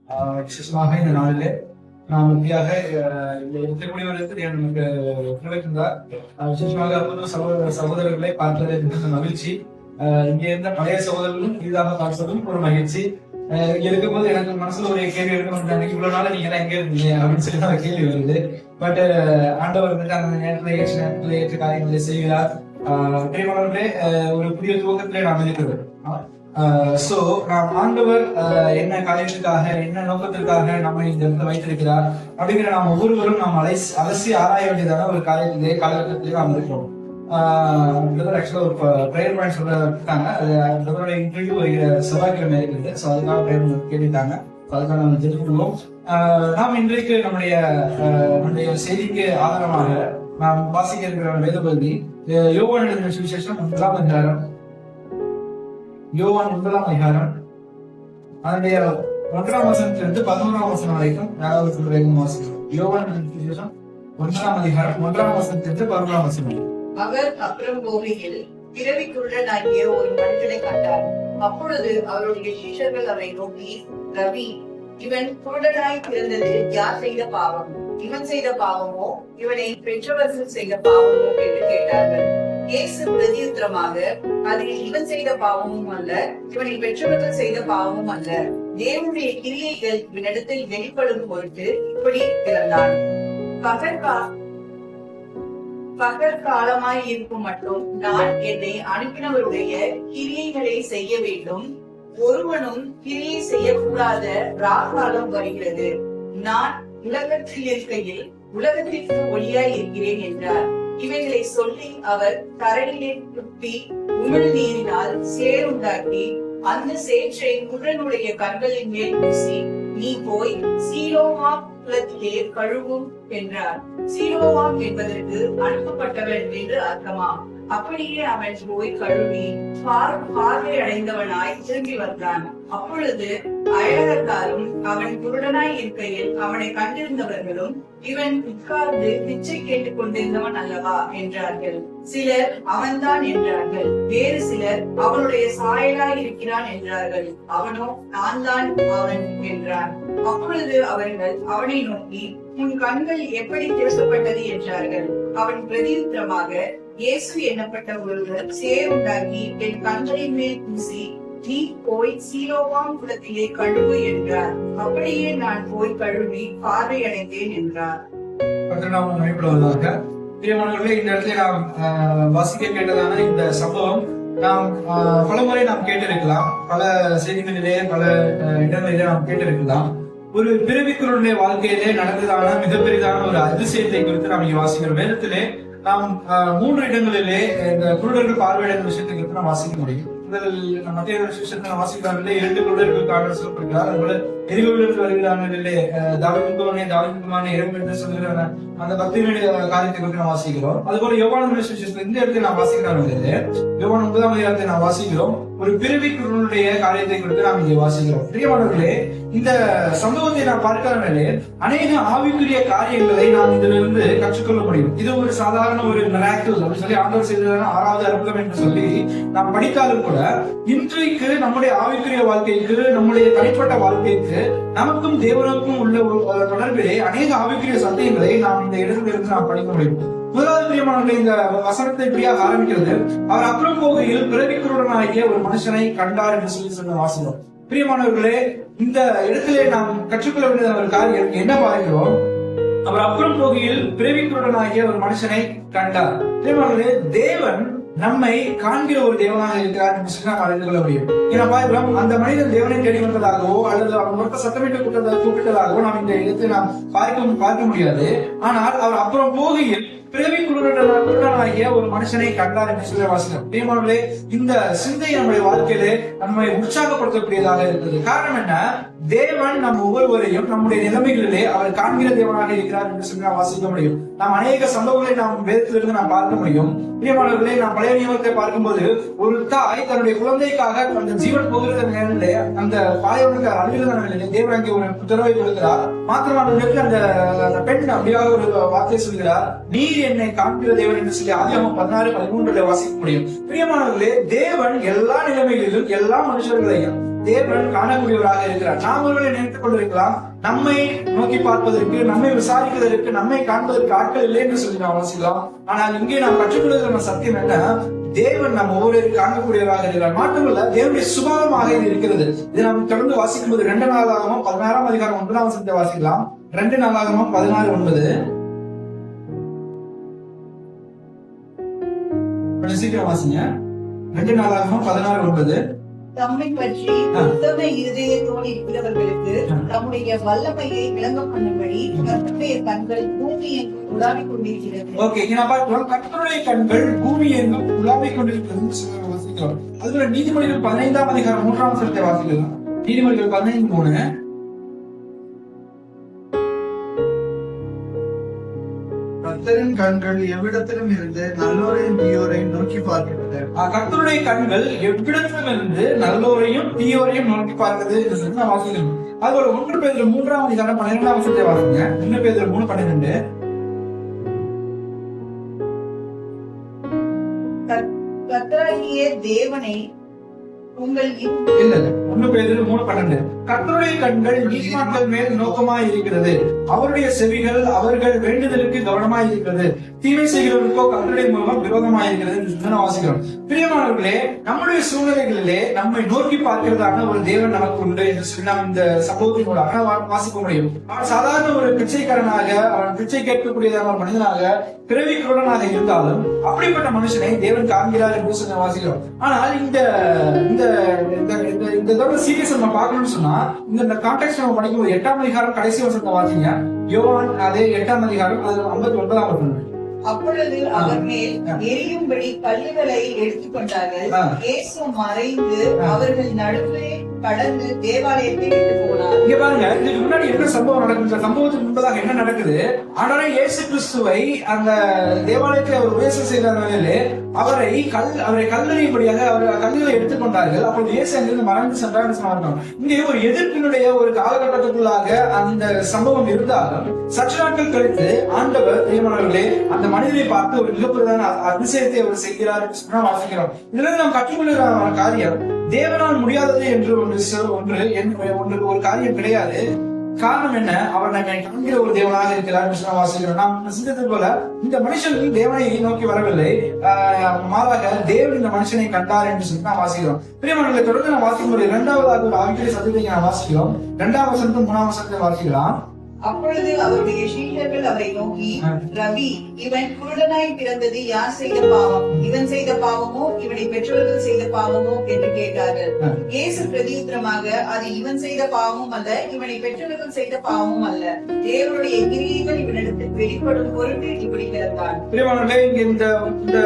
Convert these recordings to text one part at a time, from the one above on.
விசேஷமாக இந்த நாளிலே நாம் உறுதியாக இருக்கக்கூடியவர்களுக்கு நமக்கு நிறைவேற்றிருந்தார். விசேஷமாக புது சகோதரர்களை பார்த்தது மகிழ்ச்சி. இங்கே இருந்த பழைய சகோதரர்களும் புதிதாக பார்த்ததும் ஒரு மகிழ்ச்சி. இங்க இருக்கும்போது எனக்கு மனசுல ஒரு கேள்வி எடுக்கணும், இவ்வளவு நாள் நீங்க எல்லாம் எங்க இருந்தீங்க அப்படின்னு சொல்லி தான் கேள்வி வருது. பட் ஆண்டவர் வந்துட்டு அந்த நேரத்துல ஏற்ற காரியங்களை செய்கிறார். பிரியமானவர்களே, ஒரு புதிய துவக்கத்திலே நாம் இருக்கிறோம். சோ நாம் ஆண்டவர் என்ன காரியத்துக்காக என்ன நோக்கத்திற்காக நம்ம இந்த இடத்துல வைத்திருக்கிறார் அப்படிங்கிற நாம் ஒவ்வொருவரும் நாம் அலசி ஆராய வேண்டியதான ஒரு காரியத்திலே காலகட்டத்திலே நாம் இருக்கிறோம். ஆக்சுவலா ஒரு பிரேயர் பாயிண்ட் சொல்லிட்டாங்க. அதோட இன்டர்வியூ செவ்வாய்க்கிழமை இருக்குது. ஸோ அதுக்காக பிரேயர் கேட்டுட்டாங்க. அதுக்காக நம்ம தெரிஞ்சுக்கொள்வோம். நாம் இன்றைக்கு நம்முடைய செய்திக்கு ஆதாரமாக நாம் வாசிக்க இருக்கிற வேத பகுதி யோவான் எழுதின சுவிசேஷம் 1ஆம் அதிகாரம். யோவான் 1ஆம் அதிகாரம் அதனுடைய 1ஆம் வசனத்திலிருந்து 11ஆம் வசனம் வரைக்கும் வாசிக்கிறோம். யோவான் சுவிசேஷம் 1ஆம் அதிகாரம் 1ஆம் வசனத்திலிருந்து 11ஆம் வசனம். அவர் அப்புறம் போகையில் பிறவி குருடனாகிய ஒரு மனிதனை கண்டார். அப்பொழுது அவருடைய சிஷ்யர்கள் அவரை நோக்கி, ரவி, இவன் குருடனாய் பிறந்தது யார் செய்த பாவம்? இவன் செய்த பாவமோ இவனை பெற்றவர்கள் செய்த பாவமோ என்று கேட்டார்கள். இயேசு பிரதியுத்தரமாக, அதில் இவன் செய்த பாவமும் அல்ல, இவனை பெற்றவர்கள் செய்த பாவமும் அல்ல. தேவனுடைய கிரியைகள் இவனிடத்தில் வெளிப்படும் பொருட்டு இப்படி பிறந்தான். பகற்காலமாய் இருக்கும் மட்டும் நான் என்னை அனுப்பினவருடைய கிரியைகளை செய்ய வேண்டும். ஒருவனும் கிரியை செய்யக்கூடாத ராக்காலம் வருகிறது. நான் உலகத்தில் இருக்கையில் உலகத்திற்கு ஒளியாய் இருக்கிறேன் என்றார். இவைகளை சொல்லி அவர் தரையிலே துப்பி உமிழ் நீரினால் சேருண்டாக்கி அந்த சேற்றை குருடனுடைய கண்களின் மேல் பூசி, நீ போய் சீலோவாம் குளத்திலே கழுவும் என்றார். சீலோவாம் என்பதற்கு அனுப்பப்பட்டவன் என்று அர்த்தமாம். அப்படியே அவன் போய் கழுவி பார்வை அடைந்தவனாய் திரும்பி வந்தான். அப்பொழுது அயலகத்தாரும் அவன் குருடனாய் இருக்கையில் அவனை கண்டிருந்தவர்களும், இவன் உட்கார்ந்து பிச்சை கேட்டுக் கொண்டிருந்தவன் அல்லவா என்றார்கள். சிலர் அவன்தான் என்றார்கள். வேறு சிலர் அவனுடைய சாயலாய் இருக்கிறான் என்றார்கள். அவனோ நான் தான் அவன் என்றான். அப்பொழுது அவர்கள் அவனை நோக்கி, உன் கண்கள் எப்படி திறக்கப்பட்டது என்றார்கள். அவன் பிரதியுத்தரமாக, இயேசு எண்ணப்பட்ட ஒருவர் சேருண்டாக்கி என் கண்களின் மேல் பூசி, நீ போய் சீலோவாம் குளத்திலே கழுவு என்றார். அப்படியே நான் போய் கழுவி பார்வை அடைந்தேன் என்றார். இந்த இடத்துல நாம் வாசிக்க கேட்டதான இந்த சம்பவம் நாம் பலமுறை நாம் கேட்டிருக்கலாம். பல செய்திகளிலே பல இடங்களிலே நாம் கேட்டிருக்கலாம். ஒரு பிறவிக்குருடைய வாழ்க்கையிலே நடந்ததான மிகப்பெரிதான ஒரு அதிசயத்தை குறித்து நாம் இங்கே வாசிக்கிறோம். வேதத்திலே நாம் 3 இடங்களிலே இந்த குருடர்கள் பார்வையிட விஷயத்தை குறித்து நாம் வாசிக்க முடியும். மத்திய விஷயத்தை வாசிக்கிறார்களே 2 குருடர்கள் காரணம் சொல்லப்படுகிறார். அதுபோல எரிகோவிலிருந்து வருகிறார்களே தாவிதுக்குமாரே இறங்கு என்று சொல்கிறாங்க. அந்த பக்தியினுடைய காரியத்தை குறித்து நாம் வாசிக்கிறோம். அதுபோல யோவான் இந்த இடத்துல நாம் வாசிக்கிறாங்க. யோவான் 9ஆம் அதிகாரத்தை நாம் வாசிக்கிறோம். ஒரு பிறவிக்குருடைய காரியத்தை குறித்து நாம் இங்கே வாசிக்கிறோம். பிரியமானவர்களே, இந்த சம்பவத்தை நாம் பார்க்கிறவர்களே அநேக ஆவிக்குரிய காரியங்களை நாம் இதிலிருந்து கற்றுக்கொள்ள முடியும். இது ஒரு சாதாரண ஒரு மிராக்கிள் அப்படின்னு சொல்லி ஆண்டவர் செய்ததான 6வது அற்புதம் என்று சொல்லி நாம் படித்தாலும் கூட, இன்றைக்கு நம்முடைய ஆவிக்குரிய வாழ்க்கைக்கு, நம்முடைய தனிப்பட்ட வாழ்க்கைக்கு, நமக்கும் தேவனுக்கும் உள்ள ஒரு தொடர்பிலே அநேக ஆவிக்குரிய சத்தியங்களை நாம் இந்த இடத்துல இருந்து நாம் படிக்க முடியும். முதலாவது பிரியமானவர்களே, இந்த வசனத்தை இப்படியாக ஆரம்பிக்கிறது. அவர் அப்புறம் போகையில் பிறவிக்குருடனாகிய ஒரு மனுஷனை கண்டார் என்று சொல்லி சொன்ன வாசகம். பிரியமானவர்களே, இந்த இடத்திலே நாம் கற்றுக்கொள்ள வேண்டிய ஒரு காரியம் என்ன பார்க்கிறோம்? அவர் அப்புறம் போகையில் பிறவிக்குருடனாகிய ஒரு மனுஷனை கண்டார். பிரியமானவர்களே, தேவன் நம்மை காண்கிற ஒரு தேவனாக இருக்கிறார் என்று சொல்லி நாம் அறிந்து கொள்ள முடியும். ஏன்னா பார்க்கிறோம், அந்த மனிதன் தேவனை தேடி வந்ததாகவோ அல்லது அவன் மொத்த சத்தமிட்டு கூப்பிட்டதாகவோ நாம் இந்த இடத்தை நாம் பார்க்க முடியாது. ஆனால் அவர் அப்புறம் போகையில் பிறவிக்குருடனாகிய ஒரு மனுஷனை கண்டார் என்று சொல்லி வாசிக்கிறோம். பிரியமானவர்களே, இந்த சிந்தை நம்முடைய வாழ்க்கையிலே நம்மை உற்சாகப்படுத்தக்கூடியதாக இருக்கிறது. காரணம் என்ன? தேவன் நம் ஒவ்வொருவரையும் நம்முடைய நிலைமைகளிலே அவர் காண்கிற தேவனாக இருக்கிறார் என்று சொல்லி நாம் வாசிக்க முடியும். நாம் அநேக சம்பவங்களை நாம் வேதத்திலிருந்து நாம் பார்க்க முடியும். பிரியமானவர்களே, நாம் பழைய நியமத்தை பார்க்கும்போது ஒரு தாய் தன்னுடைய குழந்தைக்காக அந்த ஜீவன் போகிற நேரத்திலே அந்த பாலைவனுக்கு அருகிலான நிலையிலே தேவன் அங்கே ஒரு உத்தரவை கொடுக்கிறார். மாத்திரமான அந்த பெண் அப்படியாக ஒரு வார்த்தை சொல்கிறார், நீர் என்னை காண்கிற தேவன் என்று சொல்லி ஆதியாகமம் 16:13 வாசிக்க முடியும். பிரியமானவர்களே, தேவன் எல்லா நிலைமைகளிலும் எல்லா மனுஷர்களையும் தேவன் காணக்கூடியவராக இருக்கிறார். நாம் ஒருவரை நினைத்துக் கொண்டிருக்கலாம், நம்மை நோக்கி பார்ப்பதற்கு, நம்மை விசாரிப்பதற்கு, நம்மை காண்பதற்கு ஆட்கள் இல்லை என்று சொல்லி நாம் வாசிக்கலாம். ஆனால் இங்கே நாம் கற்றுக்கொள்கிற சத்தியம் என்ன? தேவன் நம்ம ஒவ்வொரு காணக்கூடியவராக இருக்கிறார். மட்டுமல்ல, தேவனுடைய சுபாவமாக இது இருக்கிறது. இதை நாம் தொடர்ந்து வாசிக்கும் போது 2 நாளாகமம் 16ஆம் அதிகாரம் 9ஆம் வசனத்தை வாசிக்கலாம். 2 நாளாகமம் 16:9. கொஞ்சம் சீக்கிரம் வாசிங்க. 2 நாளாகமம் 16:9. தம்மை பற்றி உத்தம இருதயத்தோடு இருக்கிறவர்களுக்கு தம்முடைய வல்லமையை விளங்க பண்ணும்படி கர்த்தருடைய கண்கள் பூமி எங்கும் உலாவிக் கொண்டிருக்கிறது. ஓகே, இங்க நான் பார்க்கிறோம், கர்த்தருடைய கண்கள் பூமி எங்கும் உலாவிக் கொண்டிருக்கிறது வாசிக்கிறோம். அதுல நீதிமொழிகள் 15ஆம் அதிகாரம் 3ஆம் வசனத்தை வாசிக்கலாம். நீதிமொழிகள் 15:3. கர்த்தரின் கண்கள் எவ்விடத்திலும் இருந்து நல்லோரையும் தீயோரையும் நோக்கி பார்க்கிறது. கர்த்தருடைய கண்கள் எவ்விடத்திலும் இருந்து நல்லோரையும் தீயோரையும் நோக்கி பார்க்கிறது என்று சொல்லி நான் வாசிக்கிறேன். அதுபோல 1 பேதுரு 3ஆம் அதிகாரம் 12ஆம் வசனத்தை வாசிங்க. 1 பேதுரு 3:12. கர்த்தராகிய தேவனை உங்கள் இல்ல 1 பேதுரு 3:12. கர்த்தருடைய கண்கள் நீதிமான்கள் மேல் நோக்கமாய் இருக்கிறது, அவருடைய செவிகள் அவர்கள் வேண்டுதலுக்கு கவனமாய் இருக்கிறது, தீமை செய்கிறவர்களுக்கோ கர்த்தருடைய முகம் விரோதமாய் இருக்கிறது என்று வாசிக்கிறோம். பிரியமானவர்களே, நம்முடைய சூழ்நிலைகளிலே நம்மை நோக்கி பார்க்கிறதான ஒரு தேவன் நமக்கு உண்டு என்று சொல்லி நாம் இந்த சம்பவத்தின் மூலமாக வாசிக்க முடியும். அவன் சாதாரண ஒரு பிச்சைக்காரனாக, அவன் பிச்சை கேட்கக்கூடியதான ஒரு மனிதனாக, பிறவி குருடனாக இருந்தாலும் அப்படிப்பட்ட மனுஷனை தேவன் காண்கிறார் என்று சொல்லி வாசிக்கிறோம். ஆனால் இந்த சீரியஸ் நம்ம பார்க்கணும்னு சொன்னா, இந்த கான்டெக்ட் நம்ம படிக்கும்போது 8ஆம் அதிகாரம் கடைசி வசனத்தை வாசிங்க. யோவான் அதே 8ஆம் அதிகாரம் 59ஆம் வசனம். அப்பொழுது அவர் மேல் எரியும்படி கல்லுகளை எடுத்துக்கொண்டார்கள். இயேசு மறைந்து அவர்கள் நடுவே கடந்து தேவாலயத்தை விட்டு போனார். இங்க பாருங்க, இதுக்கு முன்னாடி என்ன சம்பவம் நடக்குது? இந்த சம்பவத்துக்கு முன்பதாக என்ன நடக்குது? ஆண்டவரே இயேசு கிறிஸ்துவை அந்த தேவாலயத்தில் அவர் உபதேசம் செய்த நிலையிலே அவரை கல்லறியும்படியாக அவர் கல்லுகளை எடுத்துக்கொண்டார்கள். அப்பொழுது இயேசு அங்கிருந்து மறைந்து சென்றார் என்று சொன்னார்கள். இங்கே ஒரு எதிர்ப்பினுடைய ஒரு காலகட்டத்துக்குள்ளாக அந்த சம்பவம் இருந்தாலும் சற்று நாட்கள் கழித்து ஆண்டவர் தேவனவர்களே அந்த மனிதனை பார்த்து ஒரு மிகப்பெரிதான அதிசயத்தை அவர் செய்கிறார் என்று சொன்னா வாசிக்கிறோம். இதுல நாம் கற்றுக்கொள்கிற காரியம், தேவனால் முடியாதது என்று ஒரு காரியம் கிடையாது. காரணம் என்ன? அவர் நம்மை காண்கிற ஒரு தேவனாக இருக்கிறார் என்று சொன்னா வாசிக்கிறோம். நாம் சிந்தித்தது போல இந்த மனுஷன் தேவனை நோக்கி வரவில்லை, மாறாக தேவன் இந்த மனுஷனை கண்டார் என்று சொல்லி நான் வாசிக்கிறோம். பிரியமானவர்களை, தொடர்ந்து நான் வாசிக்கும் போது 2வது ஒரு ஆவிக்குரிய சத்தியத்தை நான் வாசிக்கிறோம். 2ஆம் வசனத்தும் 3ஆம் வசனத்தை வாசிக்கலாம். அப்பொழுது அவருடைய சீஷர்கள் அவரை நோக்கி, ரவி, இவன் குருடனாய் பிறந்தது யார் செய்த பாவம்? இவன் செய்த பாவமோ இவனை பெற்றோர்கள் செய்த பாவமோ என்று கேட்டார்கள். இயேசு பிரதியுத்தரமாக, அது இவன் செய்த பாவமும் அல்ல, இவனை பெற்றோர்கள் செய்த பாவமும் அல்ல, தேவனுடைய கிரியைகள் இவனிடத்தில் வெளிப்படும் பொருட்டு இப்படி பிறந்தான். பிரியமானவர்களே, இங்க இந்த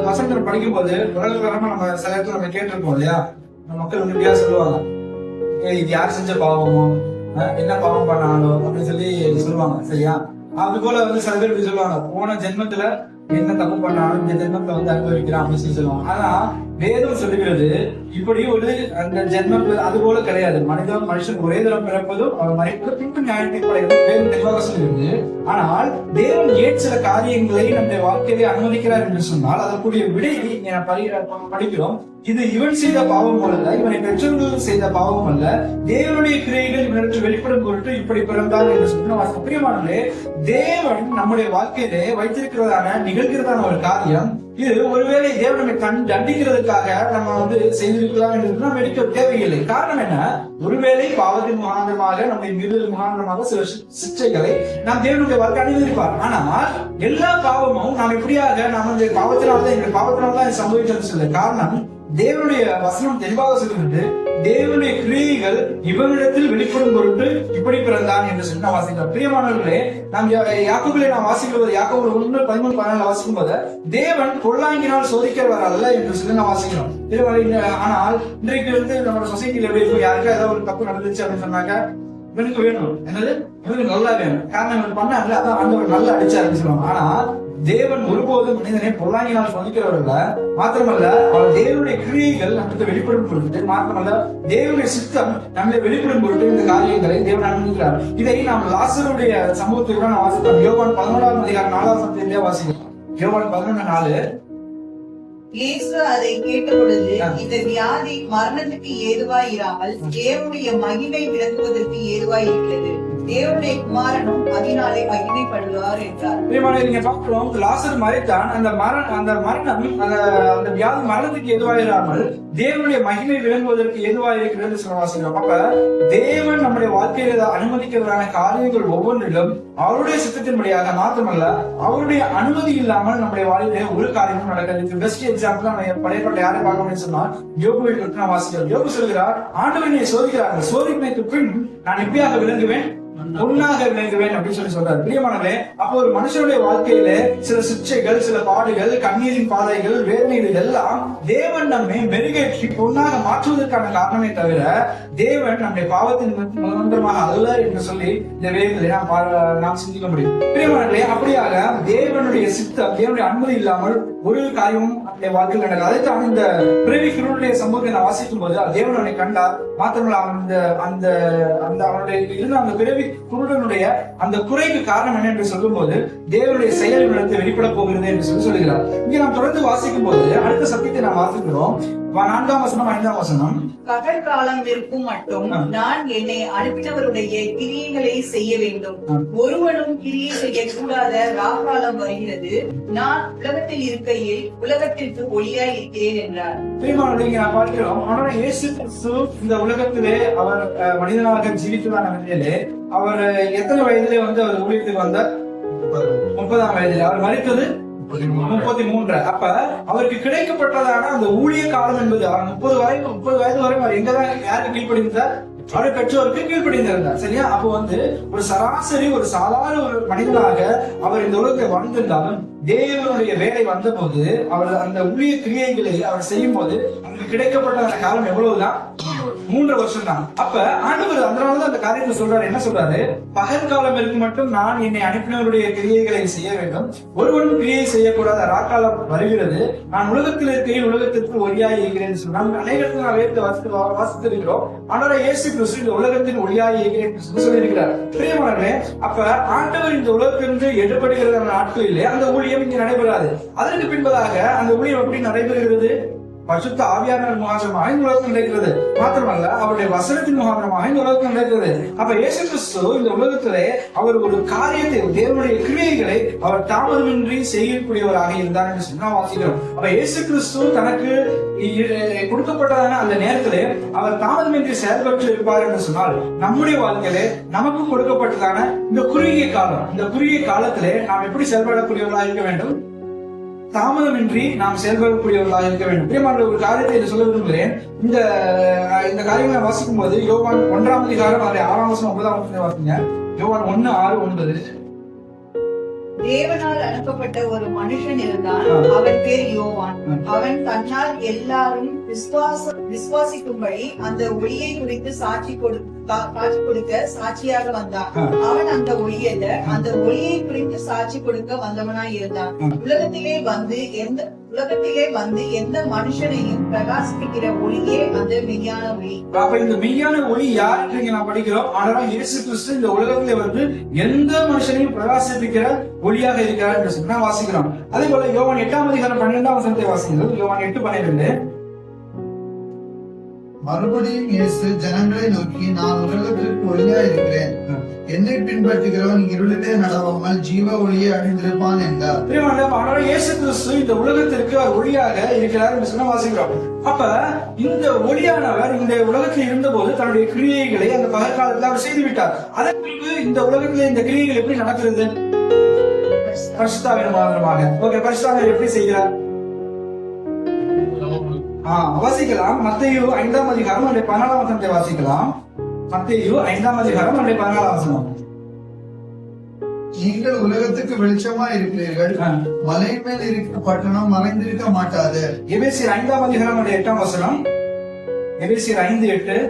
வசனத்தை படிக்கும் போது உலகமா நம்ம சில இடத்துல நம்ம கேட்டிருக்கோம் இல்லையா? மக்கள் இப்படியா சொல்லுவாங்க, இது யார் செஞ்ச பாவமோ, என்ன பாவம் பண்ணாலும் அப்படின்னு சொல்லி சொல்லுவாங்க. சரியா? அது போல சில பேர் இப்படி சொல்லுவாங்க, போன ஜென்மத்துல என்ன தப்பு பண்ணாலும் இந்த ஜென்மத்துல அனுபவிக்கிறான் அப்படின்னு சொல்லி சொல்லுவாங்க. ஆனா வேதம் சொல்லுகிறது இப்படி ஒரு அந்த ஜென்மம் அது போல கிடையாது. மனுஷன் ஒரே தரம் பிறப்பதும் அவர் மறைப்பதும் பின்பு நியாயத்தை படைப்பதும் வேதம் தெளிவாக சொல்லுகிறது. ஆனால் தேவன் ஏன் சில காரியங்களை நம்முடைய வாழ்க்கையை அனுமதிக்கிறார் என்று சொன்னால் அதற்குரிய விடையை படிக்கிறோம். இது இவன் செய்த பாவம் அல்ல, இவனை பெற்றோர்கள் செய்த பாவம் அல்ல, தேவனுடைய கிரியைகள் இவனுக்கு வெளிப்படும் பொருட்டு இப்படி பிறந்தார் என்று சொன்ன பிரியமானே, தேவன் நம்முடைய வாழ்க்கையிலே வைத்திருக்கிறதான நிகழ்கிறதான ஒரு காரியம். இது ஒருவேளை தேவன் நம்மை தண்டிக்கிறதுக்காக நம்ம செய்திருக்கலாம் என்று நாம் எடுக்க தேவையில்லை. காரணம் என்ன? ஒருவேளை பாவத்தின் முகாந்திரமாக நம்முடைய மீறுதல் முகாந்திரமாக சில சிக்ஷைகளை நாம் தேவனுடைய வாழ்க்கை அனுமதிப்பார். ஆனால் எல்லா பாவமும் நாம் எப்படியாக நாம் பாவத்தினால்தான் எங்கள் பாவத்தினால்தான் சம்பவித்தது சொல்ல. காரணம், தேவனுடைய வசனம் தெளிவாக சொல்கிறது, தேவனுடைய கிரியைகள் இவனிடத்தில் வெளிப்படும் பொருட்டு இப்படி பிறந்தான் என்று சொல்லி நான் வாசிக்கிறோம். பிரியமானவர்களே, நாம் யாக்கோபிலே நாம் வாசிக்கிறது, யாக்கோபு 1:13-14 வாசிக்கும் போது தேவன் பொல்லாங்கினால் சோதிக்கிறவர் அல்ல என்று சொல்லி நான் வாசிக்கிறோம். ஆனால் இன்றைக்கு நம்ம சொசைட்டில எப்படி இருக்கும், யாருக்கா ஏதாவது ஒரு தப்பு நடந்துச்சு அப்படின்னு சொன்னாங்க, இவனுக்கு வேணும், என்னது இவனுக்கு நல்லா வேணும், காரணம் இவன் பண்ணாங்க அதான் ஆண்டவர் நல்லா அடிச்சாருன்னு சொல்லுவாங்க. ஆனா தேவன் ஒருபோதும் மனிதனை பொல்லாங்கினால் சோதிக்கிறவர்கள, மாத்திரமல்ல அவர் தேவனுடைய கிரியைகள் நமக்கு வெளிப்படும் பொருட்டு, மாத்திரமல்ல தேவனுடைய சித்தம் நம்மளை வெளிப்படும் பொருட்டு இந்த காரியங்களை தேவன் அனுமதிக்கிறார். இதை நாம் லாசருடைய சமூகத்துக்கு நான் வாசிக்கிறோம். யோவான் 11ஆம் அதிகாரம் 4ஆம் வசனத்திலே வாசிக்கிறோம். யோவான் 11:4. இயேசு அதை கேட்ட பொழுது, இந்த வியாதி மரணத்துக்கு ஏதுவாய் இராமல் தேவனுடைய மகிமை விளங்குவதற்கு ஏதுவாய் இருக்கிறது. தேவனுடைய குமாரனும் அதனாலே மகிமைப்படுவார் என்றார். நீங்க பார்க்கிறோம், லாசர் மரித்தான். அந்த மரணம் அந்த வியாதி மரணத்துக்கு எதுவாக இராமல் தேவனுடைய மகிமை விளங்குவதற்கு எதுவாக இருக்கிறது சொல்லுவாங்க. அப்ப தேவன் நம்முடைய வாழ்க்கையில அனுமதிக்கிறதான காரியங்கள் ஒவ்வொன்றிலும் அவருடைய சித்தத்தின்படியாக மாத்திரமல்ல, அவருடைய அனுமதி இல்லாமல் நம்முடைய வாழ்க்கையில ஒரு காரியமும் நடக்கிறது. பெஸ்ட் எக்ஸாம்பிள் நம்ம படைப்பட்ட யாரை பார்க்க முடியும் சொன்னா, யோபுவை நான் வாசிக்கிறோம். யோபு சொல்கிறார், ஆண்டவர் என்னை சோதிக்கிறார்கள், சோதனைக்கு பின் நான் எப்படியாக விளங்குவேன், பொன்னாக விளங்குவேன் அப்படின்னு சொல்றாரு. பிரியமானவே, அப்போ ஒரு மனுஷனுடைய வாழ்க்கையில சில சிக்ஷைகள், சில பாடுகள், கண்ணீரின் பாதைகள், வேதனைகள் எல்லாம் தேவன் நம்மை மெருகேற்றி பொன்னாக மாற்றுவதற்கான காரணமே தவிர தேவன் நம்முடைய பாவத்தின் நிரந்தரமாக அல்ல என்று சொல்லி இந்த வேதங்களை நாம் சிந்திக்க முடியும். பிரியமானவே, அப்படியாக தேவனுடைய சித்தம், தேவனுடைய அனுமதி இல்லாமல் ஒரு காரியமும் நம்முடைய வாழ்க்கையில் நடக்காது. அதைத்தான் இந்த பிறவி குருடைய சம்பவத்தை நான் வாசிக்கும் போது தேவன் அவனை கண்டார். மாத்திரமல்ல, அவனுடைய இருந்த அந்த பிறவி குருடனுடைய அந்த குறைக்கு காரணம் என்ன என்று சொல்லும் போது தேவனுடைய செயல் நடந்து வெளிப்பட போகிறது என்று சொல்லுகிறார். இங்கே நாம் தொடர்ந்து வாசிக்கும் போது அடுத்த சத்தியத்தை நாம் வாசிக்கிறோம். 4ஆம் வசனம் 5ஆம் வசனம். பகல் காலம் இருக்கும் மட்டும் நான் என்னை அனுப்பினவருடைய கிரியைகளை செய்ய வேண்டும். ஒருவனும் கிரியை செய்யக்கூடாத ராக்காலம் வருகிறது. நான் உலகத்தில் இருக்கையில் உலகத்திற்கு ஒளியாய் இருக்கிறேன் என்றார். பிரியமானவர்களே, நான் பார்க்கிறோம், ஆனால் இயேசு கிறிஸ்து இந்த உலகத்திலே அவர் மனிதனாக ஜீவித்துவான நிலையிலே அவர் எத்தனை வயதிலே அவர் ஊழியத்துக்கு வந்தார்? 30ஆம் வயதிலே. அவர் மரித்தது 33. அப்ப அவருக்கு கிடைக்கப்பட்டதான அந்த ஊழிய காலம் என்பது 30 வயது வரை அவர் எங்கதான் யாருக்கு கீழ்ப்படிந்தார்? அவருடைய பெற்றோருக்கு கீழ்ப்படிந்திருந்தார். சரியா? அப்போ ஒரு சராசரி ஒரு சாதாரண ஒரு மனிதனாக அவர் இந்த உலகத்தை வாழ்ந்திருந்தாலும் தேவனுடைய வேலை வந்த போது அவர் அந்த ஊழிய கிரியைகளை அவர் செய்யும் போது அங்கு கிடைக்கப்பட்ட காலம் எவ்வளவுதான்? 3 வருஷம் தான். அப்ப ஆண்டவர் அதனாலதான் அந்த காரியத்தை சொல்றாரு. என்ன சொல்றாரு? பகல் காலம் இருக்கும் மட்டும் நான் என்னை அனுப்பினவருடைய கிரியைகளை செய்ய வேண்டும். ஒருவரும் கிரியை செய்யக்கூடாத ராக்காலம் வருகிறது. நான் உலகத்தில் இருக்கையில் உலகத்திற்கு ஒளியாய் இருக்கிறேன் சொன்னால் அனைவருக்கும் நான் வேறு வாசித்திருக்கிறோம். ஆனால் இயேசு கிறிஸ்து இந்த உலகத்தின் ஒளியாய் இருக்கிறேன் சொல்லியிருக்கிறார். பிரியமானவர்களே, அப்ப ஆண்டவர் இந்த உலகத்திலிருந்து எடுபடுகிற நாட்களிலே அந்த ஊழியம் இங்கே நடைபெறாது. அதற்கு பின்பதாக அந்த ஊழியம் எப்படி நடைபெறுகிறது? பரிசுத்த ஆவியானவர் முகாந்திரமாக இந்த உலகத்தில் நடக்கிறது. மாத்திரமல்ல, அவருடைய வசனத்தின் முகாந்திரமாக இந்த உலகத்தில் நடக்கிறது. அப்ப இயேசு கிறிஸ்து இந்த உலகத்திலே அவர் ஒரு காரியத்தை, தேவனுடைய கிரியைகளை அவர் தாமதமின்றி செய்யக்கூடியவராக இருந்தார் என்று சொன்னா வாசிக்கிறோம். அப்ப இயேசு கிறிஸ்து தனக்கு கொடுக்கப்பட்டதான அந்த நேரத்திலே அவர் தாமதமின்றி செயல்பட்டு இருப்பார் என்று சொன்னால், நம்முடைய வாழ்க்கையிலே நமக்கு கொடுக்கப்பட்டதான இந்த குறுகிய காலம், இந்த குறுகிய காலத்திலே நாம் எப்படி செயல்படக்கூடியவர்களாக இருக்க வேண்டும்? தாமதமின்றி நாம் செயல்படக்கூடியவர்களாக இருக்க வேண்டும். பிரியமான ஒரு காரியத்தை சொல்ல விரும்புகிறேன். இந்த காரியங்களை வாசிக்கும் போது யோவான் 1ஆம் அதிகாரம் 6ஆம் வசனம் 9ஆம் வசனம் வாசிங்க. யோவான் 1:6-9. தேவனால் அனுப்பப்பட்ட ஒரு மனுஷன் இருந்தான். அவன் பேர் யோவான். அவன் தன்னால் எல்லாரும் விசுவாசிக்கும்படி அந்த ஒளியை குறித்து சாட்சி கொடுக்க சாட்சியாக வந்தான். அவன் அந்த ஒளியல்ல, அந்த ஒளியை குறித்து சாட்சி கொடுக்க வந்தவனாய் இருந்தான். உலகத்திலே வந்து எந்த மனுஷனையும் பிரகாசிப்பிக்கிற ஒளியே அந்த மெய்யான ஒளி. அப்ப இந்த மெய்யான ஒளி யார் என்று நாம் படிக்கிறோம். ஆனால் இயேசு கிறிஸ்து இந்த உலகத்திலே எந்த மனுஷனையும் பிரகாசிப்பிக்கிற ஒளியாக இருக்கிறார் என்று சொன்னா வாசிக்கிறோம். அதே போல யோவான் 8ஆம் அதிகாரம் 12ஆம் வசனத்தை வாசிக்கிறோம். யோவான் 8:12. மறுபடியும் இயேசு ஜனங்களை நோக்கி, நான் உலகத்திற்கு ஒளியா இருக்கிறேன். என்னை பின்பற்றுகிறவன் இருளிலே நடவாமல் ஜீவ ஒளியை அடைந்திருப்பான் என்றார். ஆனால் இயேசு கிறிஸ்து இந்த உலகத்திற்கு ஒளியாக இருக்கிறார் என்று சொன்ன வாசிக்கிறோம். அப்ப இந்த ஒளியானவர் இந்த உலகத்தில் இருந்த போது தன்னுடைய கிரியைகளை அந்த பகல் காலத்தில் அவர் செய்துவிட்டார். அதற்கு பிறகு இந்த உலகத்திலே இந்த கிரியைகள் எப்படி நடக்கிறது? பரிசுத்தாவின் மூலமாக. பரிசுத்தாவினர் எப்படி செய்கிறார்? வாசிக்கலாம். மத்தேயு 5ஆம் அதிகாரம் 14ஆம் வசனத்தை வாசிக்கலாம். மத்தேயு 5ஆம் அதிகாரம் 14ஆம் வசனம். நீங்கள் உலகத்துக்கு வெளிச்சமா இருக்கிறீர்கள். மலையின் மேல் இருக்கிற பட்டணம் மறைந்திருக்க மாட்டாது. எபேசியர் 5ஆம் அதிகாரம் 8ஆம் வசனம். எபேசியர் 5:8.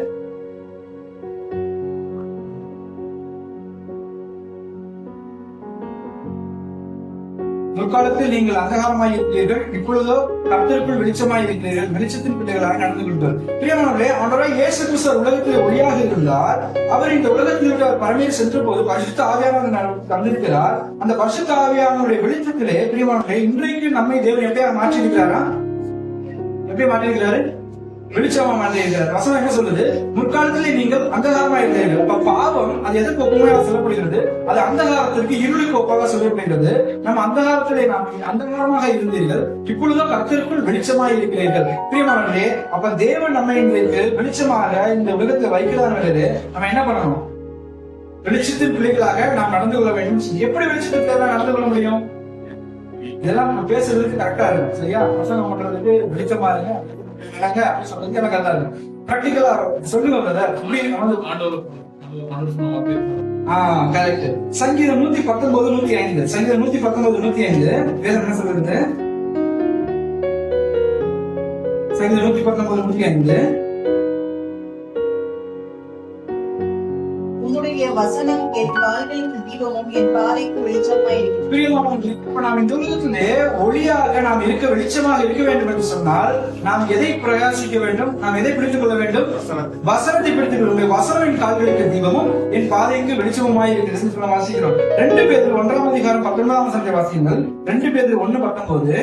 முற்காலத்தில் நீங்கள் அந்தகாரமாய் இருக்கிறீர்கள், இப்பொழுதோ கர்த்தருக்குள் வெளிச்சமாய் இருக்கிறீர்கள், வெளிச்சத்தின் பிள்ளைகளாக நடந்து கொள்வார். பிரியமானவர்களே, ஆண்டவராகிய இயேசு கிறிஸ்து உலகத்தில் ஒளியாக இருந்தார். அவர் இந்த உலகத்தில் விட்டு அவர் பரமேறி சென்ற போது பரிசுத்த ஆவியானவர் தந்திருக்கிறார். அந்த பரிசுத்த ஆவியானவருடைய வெளிச்சத்திலே பிரியமானவர்களே, இன்றைக்கு நம்மை தேவன் எப்படியாக மாற்றி இருக்கிறாரா? எப்படி மாற்றிருக்கிறாரு? வெளிச்சமா மாற்றிருக்கிறார். வசனம் என்ன சொல்லுது? முற்காலத்திலே நீங்கள் அந்தகாரமா இருந்தீர்கள். அப்ப பாவம் அது எதற்கு ஒப்புமையாக சொல்லப்படுகிறது? அது அந்தகாரத்திற்கு, இருளுக்கு ஒப்பாக சொல்லப்படுகிறது. நம்ம அந்தகாரத்திலே நாம் அந்தகாரமாக இருந்தீர்கள், இப்பொழுதும் கர்த்தருக்குள் வெளிச்சமாக இருக்கிறீர்கள். பிரியமானவர்களே, அப்ப தேவன் நம்ம இன்றைக்கு வெளிச்சமாக இந்த உலகத்தில் வைக்கிறார்கள். நம்ம என்ன பண்ணணும்? வெளிச்சத்தின் பிள்ளைகளாக நாம் நடந்து கொள்ள வேண்டும். எப்படி வெளிச்சத்தின் பிள்ளைகளாக நடந்து கொள்ள முடியும்? இதெல்லாம் நம்ம பேசுறதுக்கு கரெக்டா இருக்கும். சரியா? பிரசங்கம் பண்றதுக்கு வெளிச்சமா இருங்க அப்படின்னு சொல்றதுக்கு எனக்கு கரெக்டா இருக்கும். பிராக்டிகலா சொல்லுங்க பிரதர். கரெக்ட். சங்கீதம் 119:105. சங்கீதம் 119:105 வேதம் என்ன சொல்றது? சங்கீதம் 119:105. உன்னுடைய வசனம் என் கால்களுக்கு தீபமும் என் பாதைக்கு வெளிச்சமாயிருக்கும். பிரியமானவர்களே, இப்ப நாம் இந்த உலகத்திலே ஒளியாக நாம் இருக்க, வெளிச்சமாக இருக்க வேண்டும் என்று சொன்னால் நாம் எதை பிரகாசிக்க வேண்டும்? நாம் எதை பிடித்துக் கொள்ள வேண்டும்? வசனத்தை பிடித்துக் கொள்ள வேண்டும். வசனம் என் கால்களுக்கு தீபமும் என் பாதைக்கு வெளிச்சமுமாய் இருக்கிறது சொல்ல வாசிக்கிறோம். 2 பேதுரு 1:19 வாசியுங்கள். 2 பேதுரு 1:19.